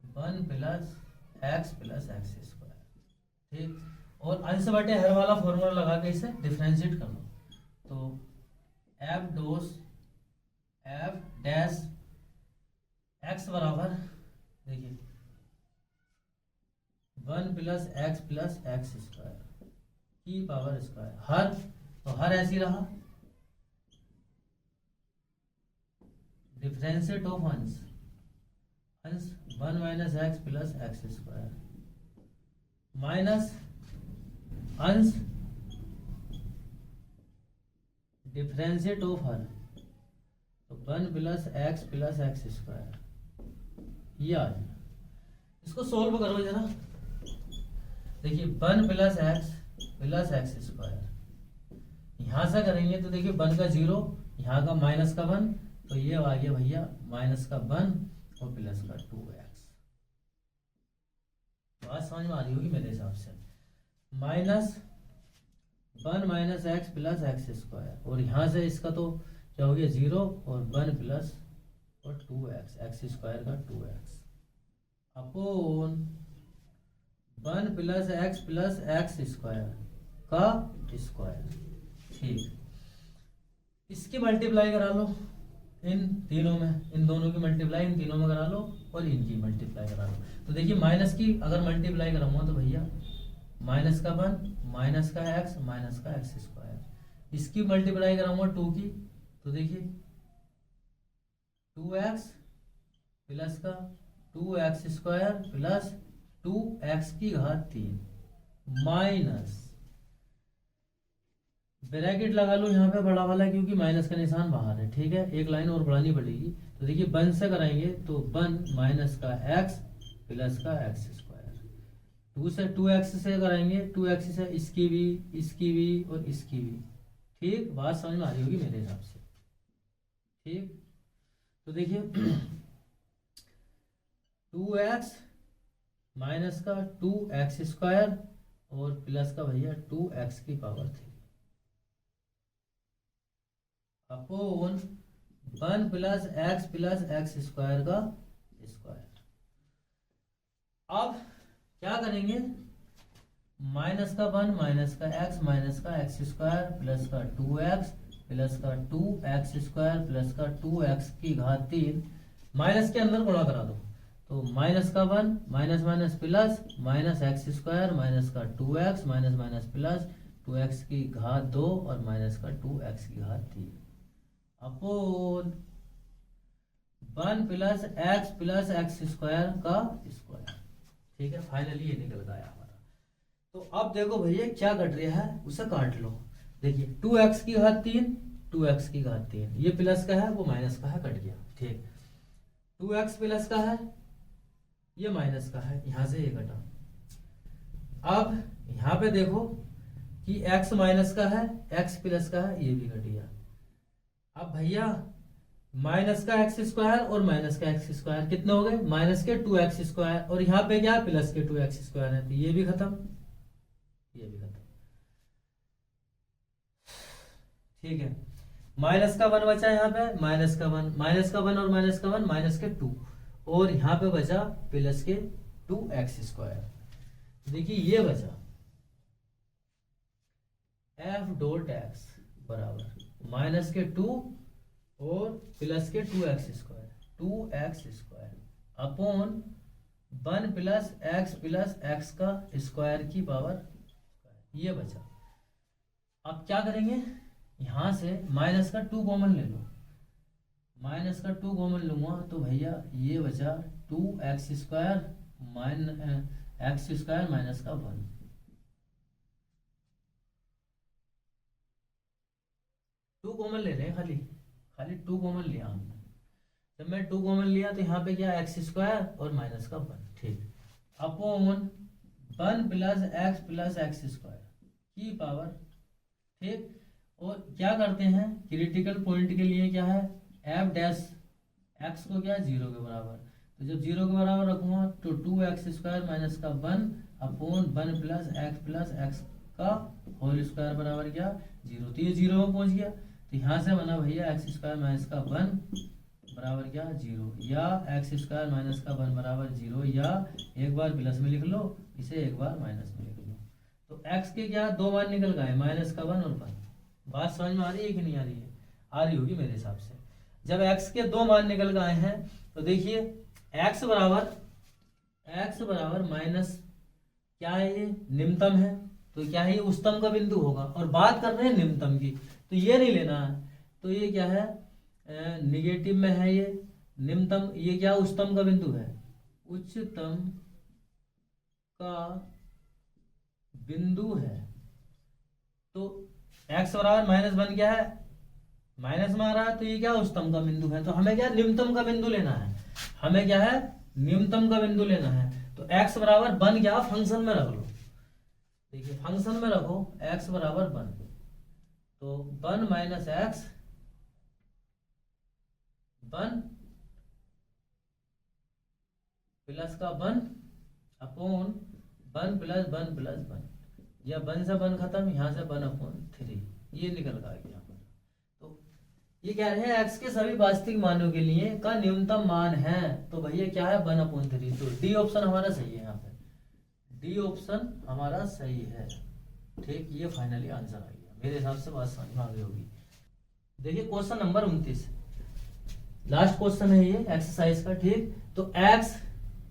1 + x प्लस एक्स स्क्वायर। ठीक, और अंश बटे हर वाला फॉर्मूला लगा के इसे डिफरेंशिएट कर लो, तो एफ डैश एक्स बराबर, देखिए 1 प्लस एक्स स्क्वायर की पावर स्क्वायर, हर तो हर ऐसी रहा, डिफरेंशिएट ऑफ अंश 1 minus x plus x square minus अंश डिफरेंशिएट ऑफ हर, तो 1 प्लस एक्स स्क्वायर, ये आ जाए। इसको सोल्व करो जरा, देखिए 1 प्लस एक्स स्क्वायर, यहां से करेंगे तो देखिए 1 का 0, यहाँ का माइनस का 1, तो ये आ गया भैया माइनस का 1 और प्लस का 2x। बात समझ में आ रही होगी मेरे हिसाब से। Minus 1 minus x plus x square, और यहाँ से इसका तो क्या हो गया 0 और 1 प्लस और 2x, एक्स स्क्वायर का 2x upon 1 plus x square का स्क्वायर। ठीक, इसकी मल्टीप्लाई करा लो इन तीनों में, इन दोनों की मल्टीप्लाई इन तीनों में करा लो और इनकी मल्टीप्लाई करा लो। तो देखिए माइनस की अगर मल्टीप्लाई कराऊंगा तो भैया माइनस का 1 माइनस का एक्स स्क्वायर, इसकी मल्टीप्लाई कराऊंगा 2 की, तो देखिए 2x प्लस का 2x स्क्वायर प्लस 2x की घात 3 माइनस, ब्रैकेट लगा लो यहाँ पे बड़ा वाला क्योंकि माइनस का निशान बाहर है। ठीक है, एक लाइन और बढ़ानी पड़ेगी, तो देखिए 1 से कराएंगे तो 1 माइनस का x प्लस का एक्स स्क्वायर, 2 से 2x से कराएंगे 2x से इसकी भी और इसकी भी। ठीक, बात समझ में आ रही होगी मेरे हिसाब से। ठीक, तो देखिए 2x माइनस का 2x स्क्वायर और प्लस का भैया 2x की power 3 upon 1 plus x square का स्क्वायर। अब क्या करेंगे, माइनस का 1 माइनस का एक्स स्क्वायर प्लस का 2x प्लस का 2x स्क्वायर प्लस का 2x की घात 3, माइनस के अंदर गुणा करा दो, तो माइनस का 1 minus minus plus minus x square minus का 2x minus minus plus 2x की घात 2 और माइनस का 2x की घात 3 अपोन 1 प्लस एक्स स्क्वायर का स्क्वायर। ठीक है, फाइनली ये निकल गया हमारा। तो अब देखो भैया क्या कट रहा है उसे काट लो। देखिए 2x की घात 3 2x की घात 3, ये प्लस का है वो माइनस का है, कट गया। ठीक, 2x प्लस का है ये माइनस का है, यहां से ये कटा। अब यहां पे देखो कि x माइनस का है x प्लस का है, ये भी कट गया। अब भैया माइनस का एक्स स्क्वायर और माइनस का एक्स स्क्वायर कितने हो गए, माइनस के 2x स्क्वायर, और यहाँ पे क्या प्लस के 2x स्क्वायर है, तो ये भी खत्म ये भी खत्म। ठीक है, माइनस का 1 बचा यहाँ पे, माइनस का 1 और माइनस का 1 माइनस के 2, और यहाँ पे बचा प्लस के 2x स्क्वायर। देखिए ये बचा f डॉट x बराबर माइनस के 2 और प्लस के 2x square upon 1 plus x का स्क्वायर की पावर, ये बचा। अब क्या करेंगे, यहां से माइनस का 2 कॉमन ले लो, माइनस का 2 कॉमन लूंगा तो भैया ये बचा 2x स्क्वायर माइनस का 1। टू कॉमन ले रहे हैं, खाली 2 कॉमन लिया हमने। जब मैं 2 कॉमन लिया तो यहाँ पे क्या एक्स स्क्वायर और माइनस का 1। ठीक, अपॉन 1 प्लस एक्स स्क्वायर की पावर। ठीक, और क्या करते हैं क्रिटिकल पॉइंट के लिए क्या है, एफ डैश एक्स को क्या 0 के बराबर, तो जब 0 के बराबर रखूंगा तो 2x स्क्वायर माइनस का 1 अपॉन 1 प्लस एक्स का होल स्क्वायर बराबर क्या 0, तो ये 0 में पहुंच गया। तो यहाँ से बना भैया एक्स स्क्वायर माइनस का 1 बराबर क्या 0, या एक्स स्क्वायर माइनस का 1 बराबर 0, या एक बार प्लस में लिख लो इसे, एक बार माइनस में लिख लो। तो एक्स के क्या 2 मान निकल गए, माइनस का 1 और 1, बात समझ में आ रही है कि नहीं आ रही है? आ रही होगी मेरे हिसाब से। जब x के 2 मान निकल के आए हैं तो देखिए x बराबर माइनस क्या है, ये निम्नतम है, तो क्या है ये उच्चतम का बिंदु होगा। और बात कर रहे हैं निम्नतम की, तो ये नहीं लेना है, तो ये क्या है, निगेटिव में है ये निम्नतम, ये क्या उच्चतम का बिंदु है, उच्चतम का बिंदु है। तो x बराबर माइनस 1 क्या है, माइनस में आ रहा है, तो ये क्या उच्चतम का बिंदु है। तो हमें क्या निम्नतम का बिंदु लेना है, हमें क्या है निम्नतम का बिंदु लेना है। तो x बराबर 1 क्या फंक्शन में रख लो, देखिए फंक्शन में रखो x बराबर 1, तो 1 माइनस एक्स 1 प्लस का 1 अपॉन 1 प्लस 1 प्लस 1, या 1 से 1 खत्म, यहाँ से 1 अपॉन 3, ये निकल का गया। तो ये कह रहे हैं x के सभी वास्तविक मानों के लिए का न्यूनतम मान है, तो भैया क्या है 1 अपॉन 3। तो डी ऑप्शन हमारा सही है, यहाँ पे डी ऑप्शन हमारा सही है। ठीक, ये फाइनली आंसर आ गया मेरे हिसाब से, बात समझ में आ गई होगी। देखिए क्वेश्चन नंबर 29, लास्ट क्वेश्चन है ये एक्सरसाइज का। ठीक, तो x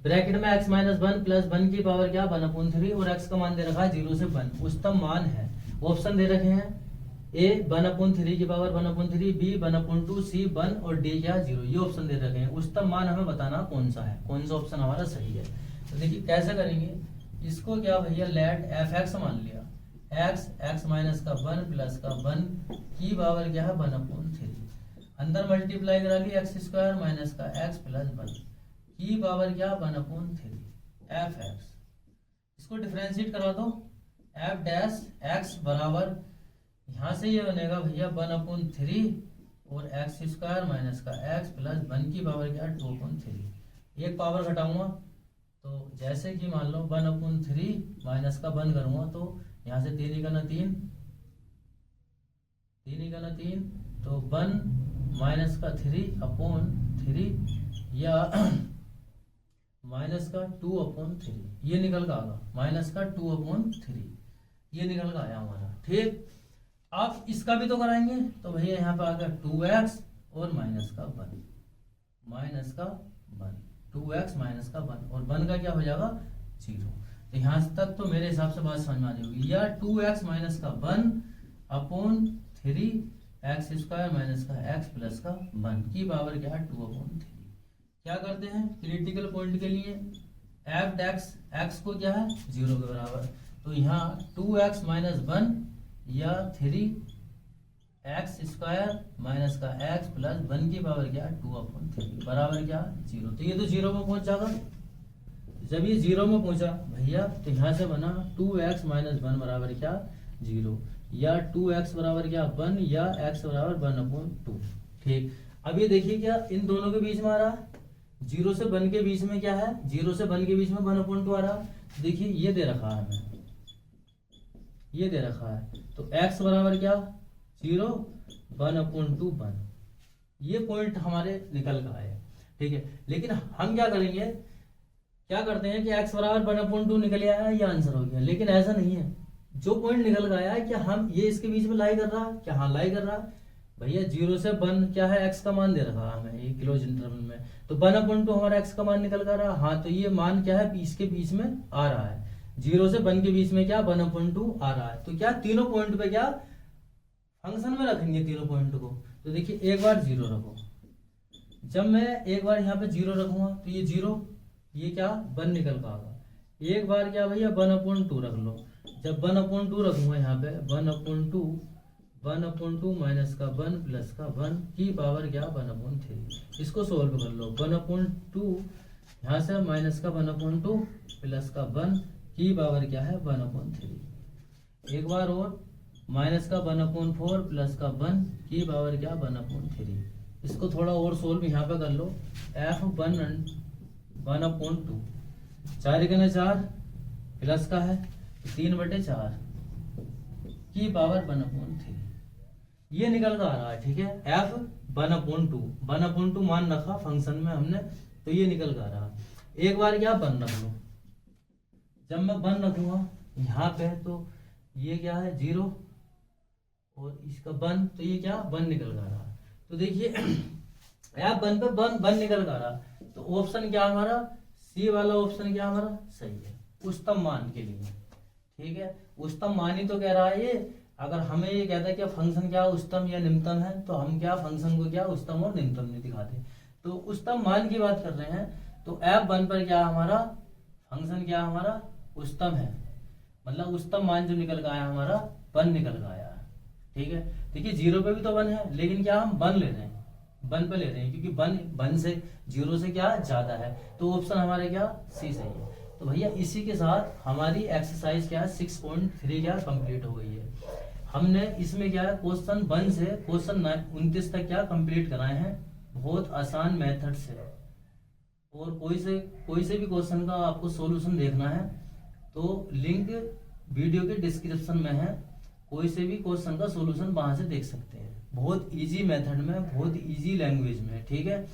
ब्रैकेट में x माइनस 1 प्लस 1 की पावर क्या 1 अपॉन 3, और x का मान दे रखा है 0 से 1, उच्चतम मान है। ऑप्शन दे रखे हैं a 1 अपॉन 3 की power 1 upon 3, b 1 upon 2, c 1 और d क्या 0, ये ऑप्शन दे रखे हैं। उच्चतम मान हमें बताना कौन सा है, कौन सा ऑप्शन हमारा सही है। तो देखिए कैसे करेंगे इसको, क्या भैया लेट f(x) मान लिया, x माइनस का 1 प्लस का 1 की पावर क्या है 1 अपॉन 3, अंदर मल्टीप्लाई करा लिया x स्क्वायर माइनस का x प्लस 1 की पावर क्या 1 अपॉन 3 f(x). इसको डिफरेंशिएट करवा दो, f डैश x बराबर यहाँ से ये बनेगा भैया 1 अपॉन 3 और x स्क्वायर माइनस का x प्लस 1 की पावर क्या 2 अपॉन 3, एक पावर घटाऊंगा तो जैसे कि मान लो 1 अपॉन 3 माइनस का 1 करूंगा तो यहाँ से 3 ही करना 3, 3 ही करना 3, तो 1 माइनस का 3 अपॉन 3 या माइनस का 2 अपॉन 3, ये निकल का आगा माइनस का 2 अपॉन 3, ये निकल का आया हमारा। ठीक, आप इसका भी तो कराएंगे, तो भैया यहाँ पे आ गया 2x और माइनस का 1, माइनस का 1, 2x माइनस का 1 और 1 का क्या हो जाएगा 0। तो यहाँ तक तो मेरे हिसाब से बात समझ में आ रही होगी, या 2x माइनस का 1 अपॉन 3 x स्क्वायर माइनस का x प्लस का 1 की पावर क्या है 2 अपॉन 3। क्या करते हैं क्रिटिकल पॉइंट के लिए f डैक्स x को क्या है 0 के बराबर, तो यहाँ 2x माइनस 1 या 3x स्क्वायर माइनस का x प्लस 1 की पावर क्या 2 अपॉन 3 बराबर क्या 0। तो ये तो 0 में पहुंच जाएगा, जब ये 0 में पहुंचा भैया तो यहाँ से बना 2x माइनस 1 बराबर क्या 0, या 2x बराबर क्या 1 या x बराबर 1 अपॉन 2। ठीक, अब ये देखिए क्या इन दोनों के बीच में आ रहा, 0 से 1 के बीच में क्या है 0 से 1 के बीच में 1 अपॉन 2 आ रहा। देखिए ये दे रखा है हमें, ये दे रखा है, तो x बराबर क्या 0 1 अपॉन 2 1, ये पॉइंट हमारे निकल का आए। ठीक है, लेकिन हम क्या करेंगे, क्या करते हैं कि x बराबर 1 अपॉन 2 निकल आया है, ये आंसर हो गया। लेकिन ऐसा नहीं है, जो पॉइंट निकल का आया है क्या हम ये इसके बीच में लाई कर रहा है, क्या हाँ लाई कर रहा है भैया। 0 से 1 क्या है x का मान दे रखा है हमें ये क्लोज इंटरवल में, तो 1 अपॉन 2 हमारा x का मान निकल कर रहा है। हाँ, तो ये मान क्या है इसके बीच में आ रहा है, 0 से 1 के बीच में क्या 1 अपॉन 2 आ रहा है। तो क्या तीनों पॉइंट पे क्या फंक्शन में रखेंगे तीनों पॉइंट को। तो देखिए एक बार 0 रखो, जब मैं एक बार यहाँ पे 0 रखूंगा तो ये 0 ये क्या 1 निकल का आगा। एक बार क्या भैया 1 अपॉन 2 रख लो, जब 1 अपॉन 2 रखूंगा यहाँ पे 1 अपॉन 2 माइनस का 1 प्लस का 1 की पावर क्या 1 अपॉन 3। इसको सोल्व कर लो, 1 अपॉन 2 यहाँ से माइनस का 1 अपॉन 2 प्लस का 1 की पावर क्या है 1 अपॉन 3। एक बार और माइनस का 1 अपॉन 4 प्लस का 1 की पावर क्या 1 अपॉन 3। इसको थोड़ा और सोल्व यहाँ पे कर लो, f 1 अपॉन 2 4 का 4 प्लस का है 3/4 की पावर 1 अपॉन 3, ये निकल कर आ रहा है। ठीक है, f 1 अपॉन 2 मान रखा फंक्शन में हमने, तो ये निकल कर आ रहा। एक बार क्या 1 रख लो, जब मैं 1 रखूंगा यहाँ पे तो ये क्या है 0 और इसका वन, तो ये क्या वन निकल कर रहा। तो देखिए यहाँ वन पे वन निकल कर रहा, तो ऑप्शन क्या हमारा सी वाला ऑप्शन क्या हमारा सही है उच्चतम मान के लिए। ठीक है, उच्चतम मान ही तो कह रहा है ये। अगर हमें ये कहता है कि फंक्शन क्या उच्चतम या निम्नतम है, तो हम क्या फंक्शन को क्या उच्चतम और निम्नतम नहीं दिखाते, तो उच्चतम मान की बात कर रहे हैं। तो F1 पर क्या हमारा फंक्शन क्या हमारा उच्चतम है, मतलब उच्चतम मान जो निकल गया हमारा 1 निकल गया। ठीक है, देखिए 0 पे भी तो 1 है, लेकिन क्या हम 1 ले रहे हैं, 1 पे ले रहे हैं, क्योंकि 1 से 0 से क्या ज्यादा है, तो ऑप्शन हमारे क्या सी सही है। तो भैया इसी के साथ हमारी एक्सरसाइज क्या है 6.3 क्या कंप्लीट हो गई है। हमने इसमें क्या है क्वेश्चन 1 से क्वेश्चन 29 तक क्या कंप्लीट कराए हैं, बहुत आसान मेथड से। और कोई से भी क्वेश्चन का आपको सॉल्यूशन देखना है तो लिंक वीडियो के डिस्क्रिप्शन में है, कोई से भी क्वेश्चन का सॉल्यूशन वहां से देख सकते हैं। बहुत इजी मेथड में, बहुत इजी लैंग्वेज में। ठीक है।